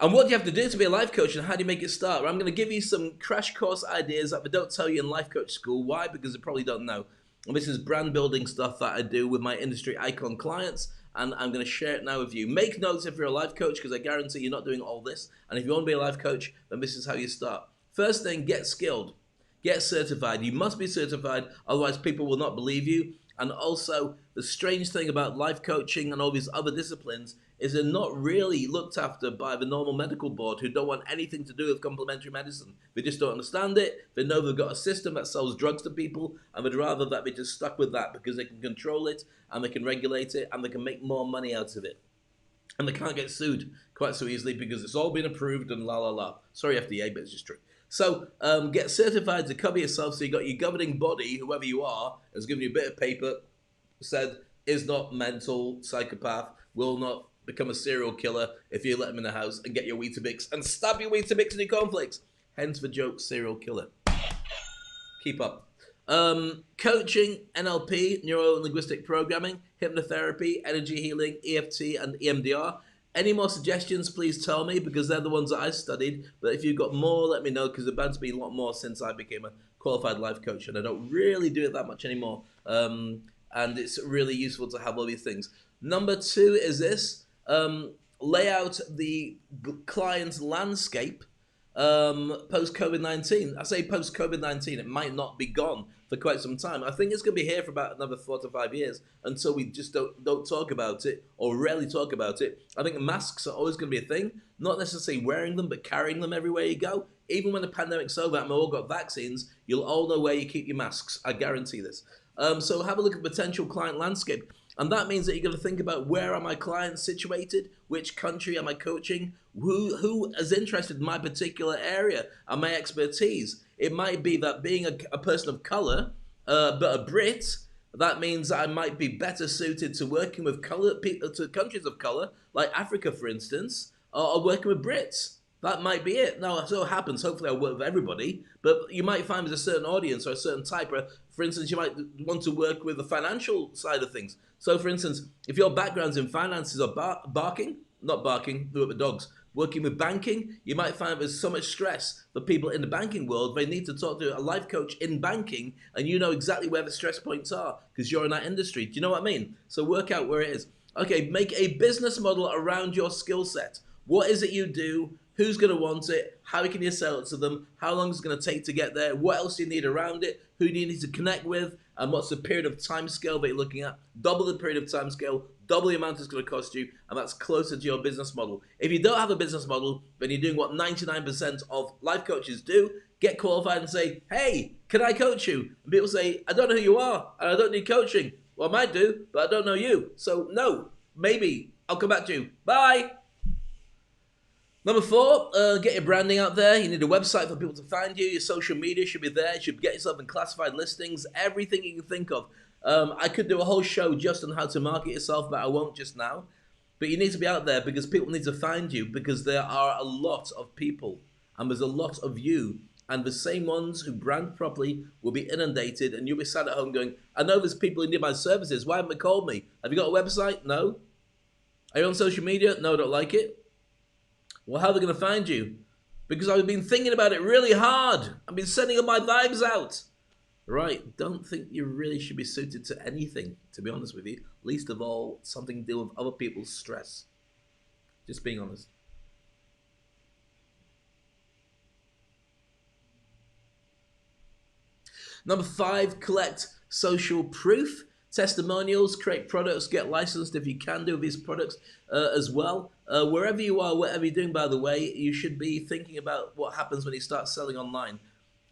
And what do you have to do to be a life coach and how do you make it start? Well, I'm going to give you some crash course ideas that we don't tell you in life coach school. Why? Because they probably don't know. And this is brand building stuff that I do with my industry icon clients. And I'm going to share it now with you. Make notes if you're a life coach because I guarantee you're not doing all this. And if you want to be a life coach, then this is how you start. First thing, get skilled. Get certified. You must be certified, otherwise people will not believe you. And also, the strange thing about life coaching and all these other disciplines is they're not really looked after by the normal medical board who don't want anything to do with complementary medicine. They just don't understand it. They know they've got a system that sells drugs to people and they'd rather that they just stuck with that because they can control it and they can regulate it and they can make more money out of it. And they can't get sued quite so easily because it's all been approved and la la la. Sorry FDA, but it's just true. So get certified to cover yourself so you got your governing body, whoever you are, has given you a bit of paper, said is not mental, psychopath, will not become a serial killer if you let him in the house and get your Weetabix and stab your Weetabix in your cornflakes. Hence the joke, serial killer. Keep up. Coaching, NLP, neuro-linguistic programming, hypnotherapy, energy healing, EFT, and EMDR. Any more suggestions, please tell me, because they're the ones that I studied. But if you've got more, let me know, because there's bound to be a lot more since I became a qualified life coach, and I don't really do it that much anymore. And it's really useful to have all these things. Number 2 is this. Lay out the client's landscape post-COVID-19. I say post-COVID-19, it might not be gone for quite some time. I think it's going to be here for about another 4 to 5 years until we just don't talk about it or rarely talk about it. I think masks are always going to be a thing, not necessarily wearing them, but carrying them everywhere you go. Even when the pandemic's over and we all got vaccines, you'll all know where you keep your masks. I guarantee this. So have a look at the potential client landscape. And that means that you're going to think about where are my clients situated, which country am I coaching, who is interested in my particular area and my expertise. It might be that being a person of colour, but a Brit, that means I might be better suited to working with people, to countries of colour, like Africa, for instance, or working with Brits. That might be it. Now, it so happens, hopefully I'll work with everybody, but you might find there's a certain audience or a certain type. For instance, you might want to work with the financial side of things. So, for instance, if your background's in finances or working with dogs, working with banking, you might find there's so much stress for people in the banking world, they need to talk to a life coach in banking, and you know exactly where the stress points are because you're in that industry. Do you know what I mean? So work out where it is. Okay, make a business model around your skill set. What is it you do? Who's going to want it? How can you sell it to them? How long is it going to take to get there? What else do you need around it? Who do you need to connect with? And what's the period of time scale that you're looking at? Double the period of time scale, double the amount it's going to cost you, and that's closer to your business model. If you don't have a business model, then you're doing what 99% of life coaches do, get qualified and say, hey, can I coach you? And people say, I don't know who you are, and I don't need coaching. Well, I might do, but I don't know you. So no, maybe, I'll come back to you. Bye. Number 4, get your branding out there. You need a website for people to find you. Your social media should be there. You should get yourself in classified listings. Everything you can think of. I could do a whole show just on how to market yourself, but I won't just now. But you need to be out there because people need to find you, because there are a lot of people and there's a lot of you. And the same ones who brand properly will be inundated, and you'll be sat at home going, I know there's people who need my services. Why haven't they called me? Have you got a website? No. Are you on social media? No, I don't like it. Well, how are they going to find you? Because I've been thinking about it really hard. I've been sending all my vibes out. Right, don't think you really should be suited to anything, to be honest with you. Least of all, something to deal with other people's stress. Just being honest. Number 5, collect social proof. Testimonials, create products, get licensed if you can do these products as well. Wherever you are, whatever you're doing, by the way, you should be thinking about what happens when you start selling online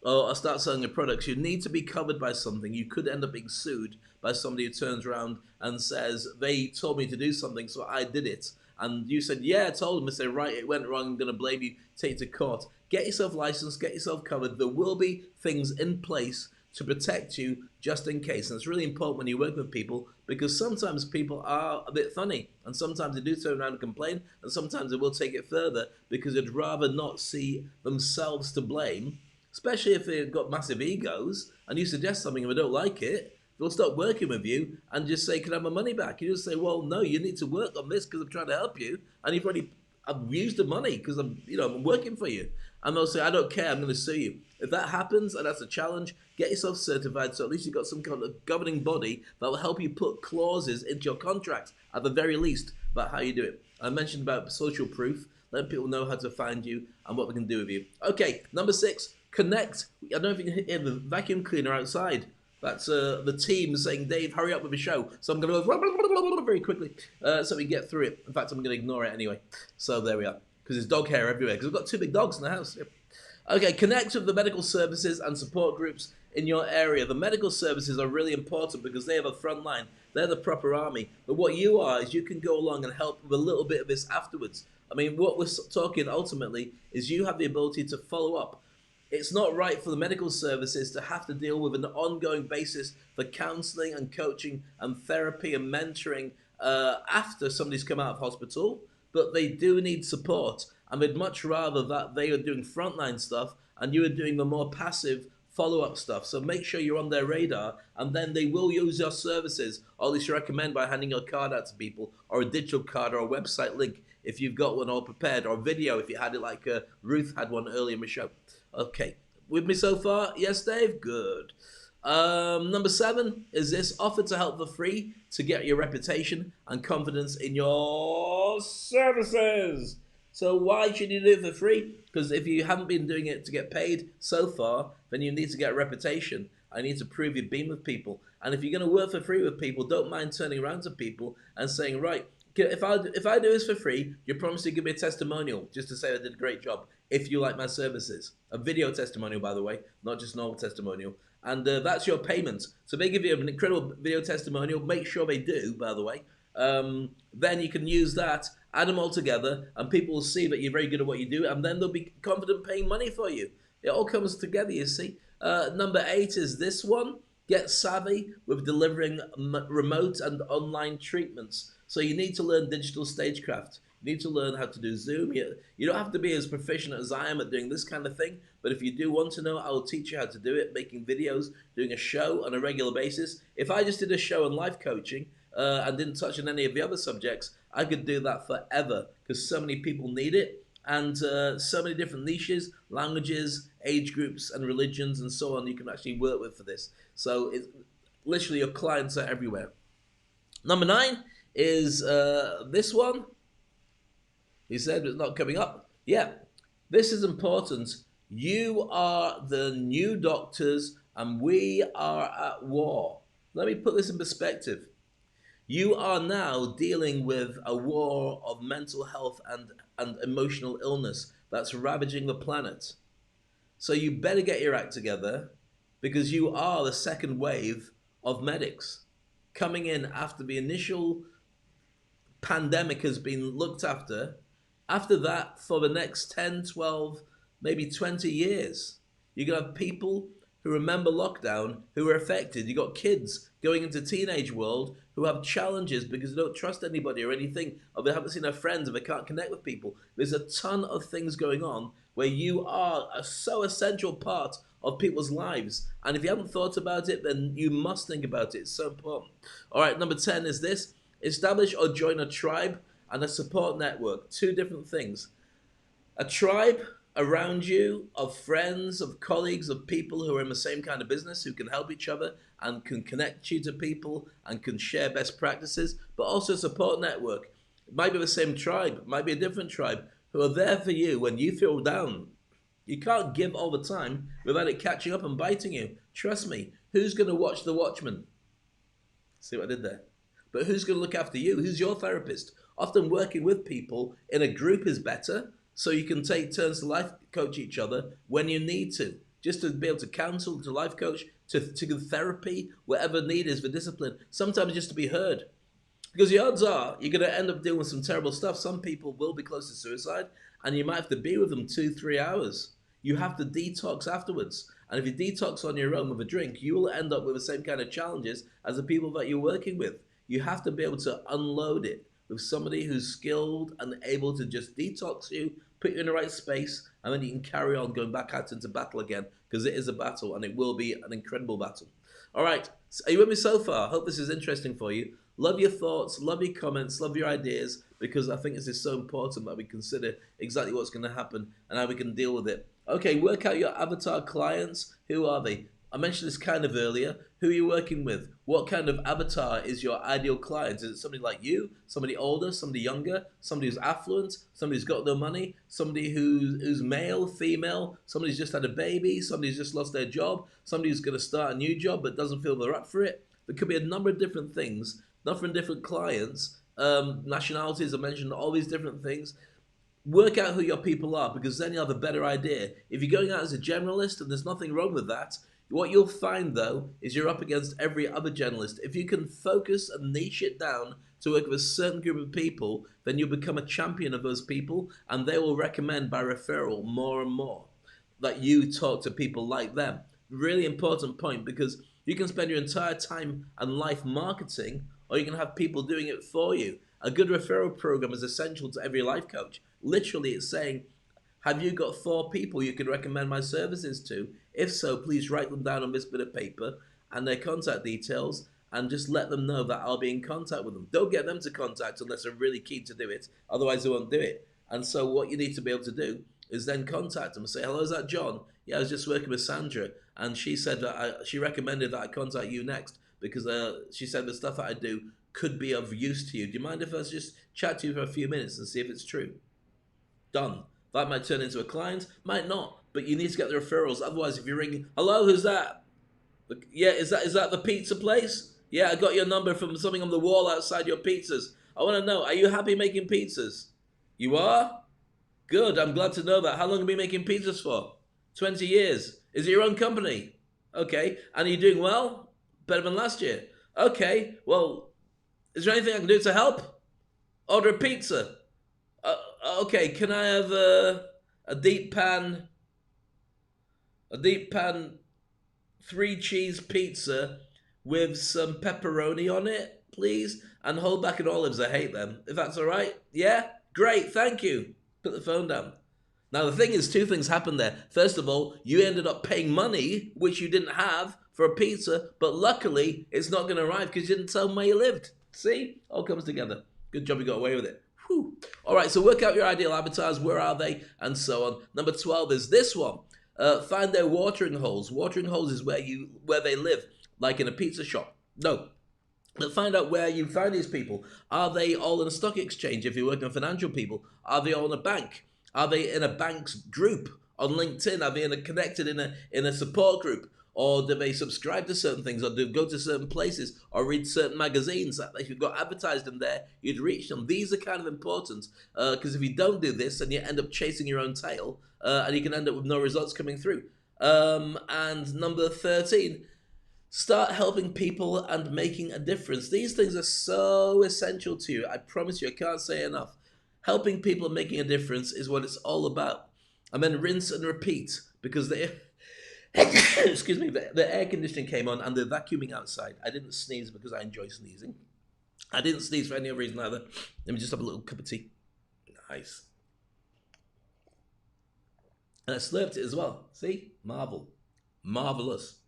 or start selling your products. You need to be covered by something. You could end up being sued by somebody who turns around and says, they told me to do something, so I did it. And you said, yeah, I told them. They say, right, it went wrong, I'm going to blame you, take you to court. Get yourself licensed, get yourself covered. There will be things in place to protect you just in case. And it's really important when you work with people, because sometimes people are a bit funny and sometimes they do turn around and complain, and sometimes they will take it further because they'd rather not see themselves to blame, especially if they've got massive egos and you suggest something and they don't like it. They'll stop working with you and just say, can I have my money back? You just say, well, no, you need to work on this because I'm trying to help you, and you've already I've used the money because I'm working for you. And they'll say, I don't care, I'm going to sue you. If that happens, and that's a challenge, get yourself certified, so at least you've got some kind of governing body that will help you put clauses into your contracts, at the very least, about how you do it. I mentioned about social proof, letting people know how to find you and what they can do with you. Okay, number 6, connect. I don't know if you can hear the vacuum cleaner outside. That's the team saying, Dave, hurry up with the show. So I'm going to go very quickly so we get through it. In fact, I'm going to ignore it anyway. So there we are. Because there's dog hair everywhere. Because I've got 2 big dogs in the house. Yep. Okay, connect with the medical services and support groups in your area. The medical services are really important because they have a front line. They're the proper army. But what you are is you can go along and help with a little bit of this afterwards. I mean, what we're talking ultimately is you have the ability to follow up. It's not right for the medical services to have to deal with an ongoing basis for counseling and coaching and therapy and mentoring after somebody's come out of hospital, but they do need support. And they'd much rather that they are doing frontline stuff and you are doing the more passive follow-up stuff. So make sure you're on their radar, and then they will use your services, or at least recommend by handing your card out to people, or a digital card or a website link if you've got one all prepared, or video if you had it like Ruth had one earlier in the show. Okay, with me so far? Yes, Dave? Good. Number 7 is this: offer to help for free to get your reputation and confidence in your services. So why should you do it for free? Because if you haven't been doing it to get paid so far, then you need to get a reputation. I need to prove you've been with people. And if you're going to work for free with people, don't mind turning around to people and saying, right, if I do this for free, you promise to give me a testimonial just to say I did a great job if you like my services. A video testimonial, by the way, not just normal testimonial. And that's your payment. So they give you an incredible video testimonial. Make sure they do, by the way. Then you can use that, add them all together, and people will see that you're very good at what you do, and then they'll be confident paying money for you. It all comes together, you see. Number 8 is this one: get savvy with delivering remote and online treatments. So you need to learn digital stagecraft. You need to learn how to do Zoom. You don't have to be as proficient as I am at doing this kind of thing, but if you do want to know, I will teach you how to do it, making videos, doing a show on a regular basis. If I just did a show on life coaching and didn't touch on any of the other subjects, I could do that forever because so many people need it, and so many different niches, languages, age groups, and religions, and so on you can actually work with for this. So it's literally your clients are everywhere. Number 9 is this one. He said it's not coming up. Yeah, this is important. You are the new doctors and we are at war. Let me put this in perspective. You are now dealing with a war of mental health and emotional illness that's ravaging the planet. So you better get your act together, because you are the second wave of medics coming in after the initial pandemic has been looked after. After that, for the next 10, 12, maybe 20 years, you're going to have people who remember lockdown who were affected. You got kids going into teenage world who have challenges because they don't trust anybody or anything, or they haven't seen their friends, or they can't connect with people. There's a ton of things going on where you are a so essential part of people's lives. And if you haven't thought about it, then you must think about it. It's so important. All right, number 10 is this: establish or join a tribe and a support network. Two different things. A tribe around you of friends, of colleagues, of people who are in the same kind of business, who can help each other and can connect you to people and can share best practices, but also a support network. It might be the same tribe, it might be a different tribe, who are there for you when you feel down. You can't give all the time without it catching up and biting you. Trust me. Who's going to watch The Watchmen? See what I did there? But who's going to look after you? Who's your therapist? Often working with people in a group is better, so you can take turns to life coach each other when you need to. Just to be able to counsel, to life coach, to therapy, whatever need is for discipline. Sometimes just to be heard. Because the odds are you're going to end up dealing with some terrible stuff. Some people will be close to suicide, and you might have to be with them 2-3 hours. You have to detox afterwards. And if you detox on your own with a drink, you will end up with the same kind of challenges as the people that you're working with. You have to be able to unload it with somebody who's skilled and able to just detox you, put you in the right space, and then you can carry on going back out into battle again, because it is a battle, and it will be an incredible battle. All right, so are you with me so far? I hope this is interesting for you. Love your thoughts, love your comments, love your ideas, because I think this is so important that we consider exactly what's going to happen and how we can deal with it. Okay, work out your avatar clients. Who are they? I mentioned this kind of earlier. Who are you working with? What kind of avatar is your ideal client? Is it somebody like you, somebody older, somebody younger, somebody who's affluent, somebody who's got no money, somebody who's male, female, somebody who's just had a baby, somebody who's just lost their job, somebody who's going to start a new job but doesn't feel they're up for it? There could be a number of different things, different clients, nationalities, I mentioned all these different things. Work out who your people are, because then you'll have a better idea. If you're going out as a generalist, and there's nothing wrong with that, what you'll find though is you're up against every other generalist. If you can focus and niche it down to work with a certain group of people, then you'll become a champion of those people, and they will recommend by referral more and more that you talk to people like them. Really important point, because you can spend your entire time and life marketing, or you can have people doing it for you. A good referral program is essential to every life coach. Literally, it's saying, have you got 4 people you could recommend my services to? If so, please write them down on this bit of paper and their contact details, and just let them know that I'll be in contact with them. Don't get them to contact unless they're really keen to do it. Otherwise, they won't do it. And so what you need to be able to do is then contact them and say, hello, is that John? Yeah, I was just working with Sandra, and she said that she recommended that I contact you next, because she said the stuff that I do could be of use to you. Do you mind if I just chat to you for a few minutes and see if it's true? Done. That might turn into a client, might not, but you need to get the referrals. Otherwise, if you're ringing, hello, who's that? Yeah, is that the pizza place? Yeah, I got your number from something on the wall outside your pizzas. I want to know, are you happy making pizzas? You are? Good, I'm glad to know that. How long have you been making pizzas for? 20 years. Is it your own company? Okay, and are you doing well? Better than last year? Okay, well, is there anything I can do to help? Order a pizza. Okay, can I have a deep pan 3-cheese pizza with some pepperoni on it, please? And hold back and olives, I hate them. If that's all right? Yeah? Great, thank you. Put the phone down. Now, the thing is, 2 things happened there. First of all, you ended up paying money, which you didn't have, for a pizza, but luckily, it's not going to arrive because you didn't tell them where you lived. See? All comes together. Good job you got away with it. Whew. All right, so work out your ideal avatars. Where are they? And so on. Number 12 is this one. Find their watering holes. Watering holes is where they live, like in a pizza shop. No. But find out where you find these people. Are they all in a stock exchange if you're working with financial people? Are they all in a bank? Are they in a bank's group on LinkedIn? Are they connected in a support group? Or do they subscribe to certain things, or do go to certain places, or read certain magazines that if you've got advertised in there, you'd reach them? These are kind of important, because if you don't do this, then you end up chasing your own tail, and you can end up with no results coming through. And number 13, start helping people and making a difference. These things are so essential to you. I promise you, I can't say enough. Helping people and making a difference is what it's all about. And then rinse and repeat, because the excuse me, the air conditioning came on and the vacuuming outside. I didn't sneeze because I enjoy sneezing. I didn't sneeze for any other reason either. Let me just have a little cup of tea. Nice. And I slurped it as well. See? Marvelous.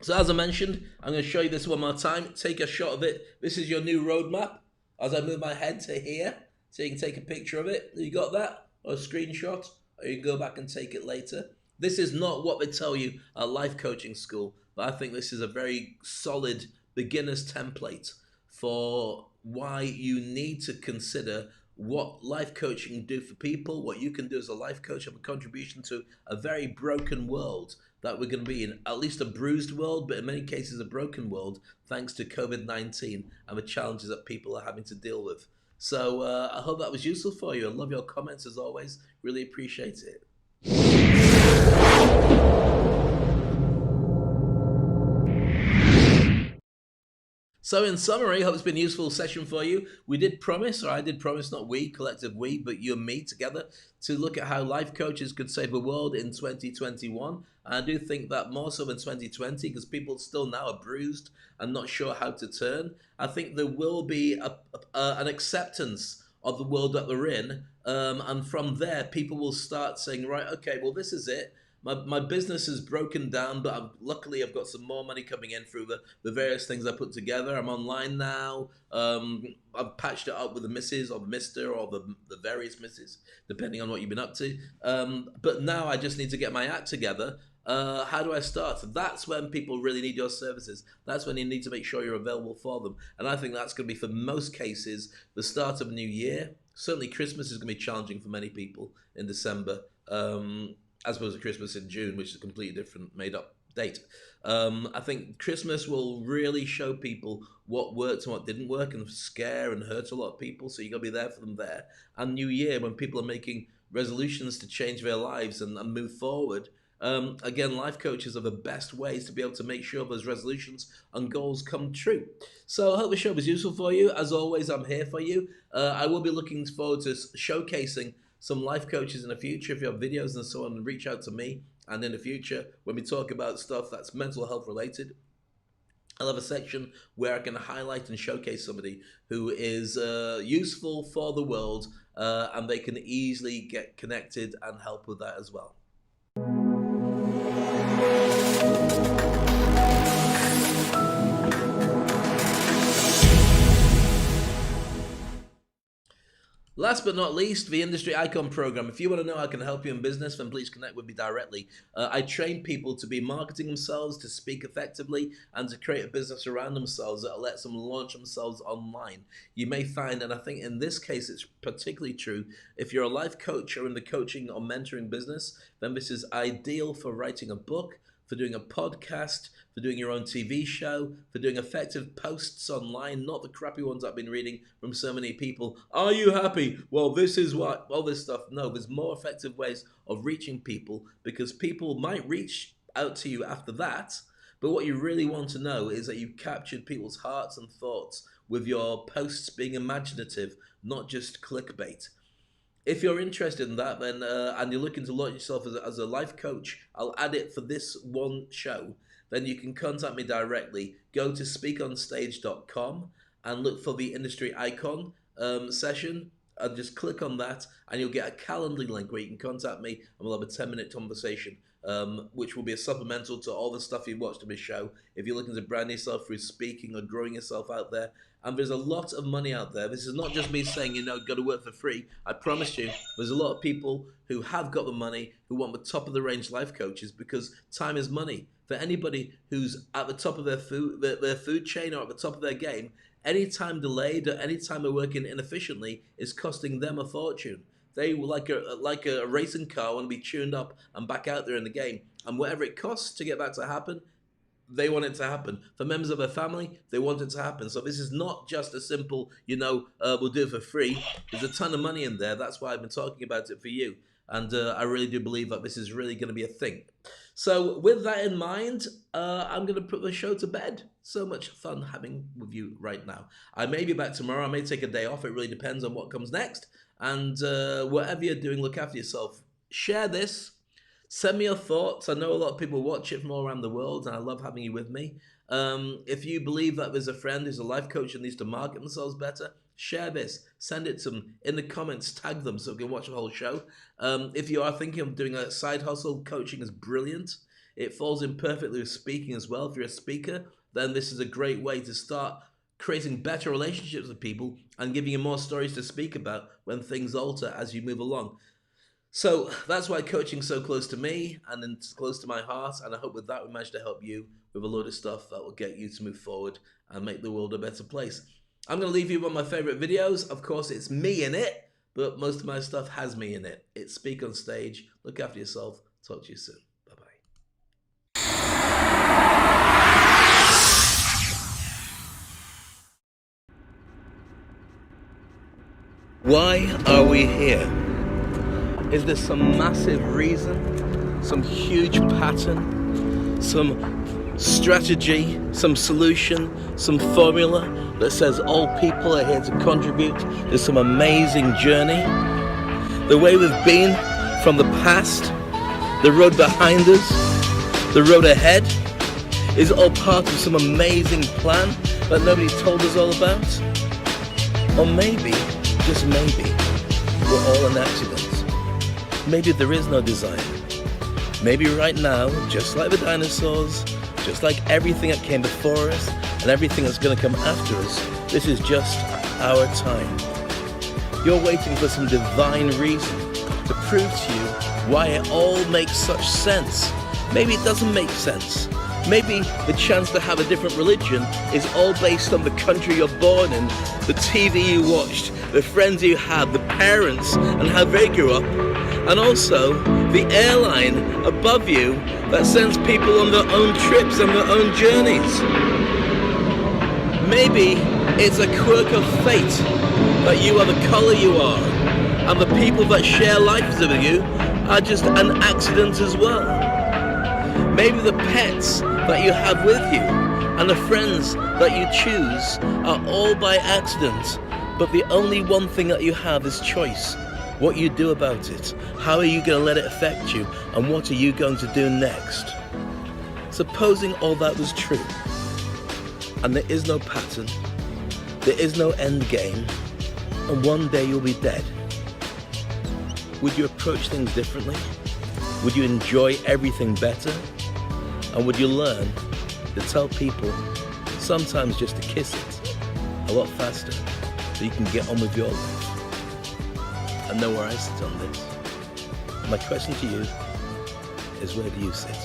So as I mentioned, I'm going to show you this one more time. Take a shot of it. This is your new roadmap. As I move my head to here, so you can take a picture of it. You got that? Or a screenshot? Or you can go back and take it later. This is not what they tell you at life coaching school, but I think this is a very solid beginner's template for why you need to consider what life coaching can do for people, what you can do as a life coach, have a contribution to a very broken world that we're going to be in, at least a bruised world, but in many cases a broken world, thanks to COVID-19 and the challenges that people are having to deal with. So I hope that was useful for you. I love your comments as always. Really appreciate it. So in summary, I hope it's been a useful session for you. We did promise, or I did promise, not we, collective we, but you and me together, to look at how life coaches could save the world in 2021. And I do think that more so than 2020, because people still now are bruised and not sure how to turn. I think there will be an acceptance of the world that they're in. And from there, people will start saying, right, okay, well, this is it. My business is broken down, but luckily I've got some more money coming in through the various things I put together. I'm online now. I've patched it up with the missus or the mister or the various misses, depending on what you've been up to. But now I just need to get my act together. How do I start? That's when people really need your services. That's when you need to make sure you're available for them. And I think that's going to be, for most cases, the start of a new year. Certainly Christmas is going to be challenging for many people in December. As opposed to Christmas in June, which is a completely different made-up date. I think Christmas will really show people what worked and what didn't work and scare and hurt a lot of people, so you got to be there for them there. And New Year, when people are making resolutions to change their lives and move forward, again, life coaches are the best ways to be able to make sure those resolutions and goals come true. So I hope the show was useful for you. As always, I'm here for you. I will be looking forward to showcasing some life coaches in the future. If you have videos and so on, reach out to me. And in the future, when we talk about stuff that's mental health related, I'll have a section where I can highlight and showcase somebody who is useful for the world, and they can easily get connected and help with that as well. Last but not least, the Industry Icon Program. If you want to know how I can help you in business, then please connect with me directly. I train people to be marketing themselves, to speak effectively, and to create a business around themselves that lets them launch themselves online. You may find, and I think in this case it's particularly true, if you're a life coach or in the coaching or mentoring business, then this is ideal for writing a book, for doing a podcast, for doing your own TV show, for doing effective posts online, not the crappy ones I've been reading from so many people. Are you happy? Well, this is what, all this stuff. No, there's more effective ways of reaching people, because people might reach out to you after that. But what you really want to know is that you captured people's hearts and thoughts with your posts being imaginative, not just clickbait. If you're interested in that, then and you're looking to launch yourself as a life coach, I'll add it for this one show. Then you can contact me directly. Go to speakonstage.com and look for the Industry Icon session, and just click on that, and you'll get a Calendly link where you can contact me, and we'll have a 10-minute conversation, which will be a supplemental to all the stuff you've watched on this show. If you're looking to brand yourself through speaking or growing yourself out there, and there's a lot of money out there. This is not just me saying, got to work for free. I promise you, there's a lot of people who have got the money, who want the top of the range life coaches, because time is money. For anybody who's at the top of their food chain or at the top of their game, any time delayed or any time they're working inefficiently is costing them a fortune. They, like a racing car, want to be tuned up and back out there in the game. And whatever it costs to get that to happen, they want it to happen. For members of their family, they want it to happen. So this is not just a simple, we'll do it for free. There's a ton of money in there. That's why I've been talking about it for you. And I really do believe that this is really going to be a thing. So with that in mind, I'm going to put the show to bed. So much fun having with you right now. I may be back tomorrow. I may take a day off. It really depends on what comes next. And whatever you're doing, look after yourself. Share this. Send me your thoughts. I know a lot of people watch it from all around the world, and I love having you with me. If you believe that there's a friend who's a life coach and needs to market themselves better, share this. Send it to them. In the comments, tag them so we can watch the whole show. If you are thinking of doing a side hustle, coaching is brilliant. It falls in perfectly with speaking as well. If you're a speaker, then this is a great way to start creating better relationships with people and giving you more stories to speak about when things alter as you move along. So that's why coaching's so close to me and it's close to my heart, and I hope with that we managed to help you with a load of stuff that will get you to move forward and make the world a better place. I'm going to leave you with one of my favorite videos. Of course, it's me in it, but most of my stuff has me in it. It's Speak on Stage. Look after yourself. Talk to you soon. Bye-bye. Why are we here? Is there some massive reason, some huge pattern, some strategy, some solution, some formula that says all people are here to contribute to some amazing journey? The way we've been from the past, the road behind us, the road ahead, is all part of some amazing plan that nobody told us all about? Or maybe, just maybe, we're all an accident. Maybe there is no design. Maybe right now, just like the dinosaurs, just like everything that came before us and everything that's going to come after us, this is just our time. You're waiting for some divine reason to prove to you why it all makes such sense. Maybe it doesn't make sense. Maybe the chance to have a different religion is all based on the country you're born in, the TV you watched, the friends you had, the parents and how they grew up, and also the airline above you that sends people on their own trips and their own journeys. Maybe it's a quirk of fate that you are the color you are, and the people that share lives with you are just an accident as well. Maybe the pets that you have with you and the friends that you choose are all by accident, but the only one thing that you have is choice. What you do about it, how are you going to let it affect you, and what are you going to do next? Supposing all that was true, and there is no pattern, there is no end game, and one day you'll be dead, would you approach things differently? Would you enjoy everything better? And would you learn to tell people sometimes just to kiss it a lot faster so you can get on with your life? I know where I sit on this. My question to you is, where do you sit?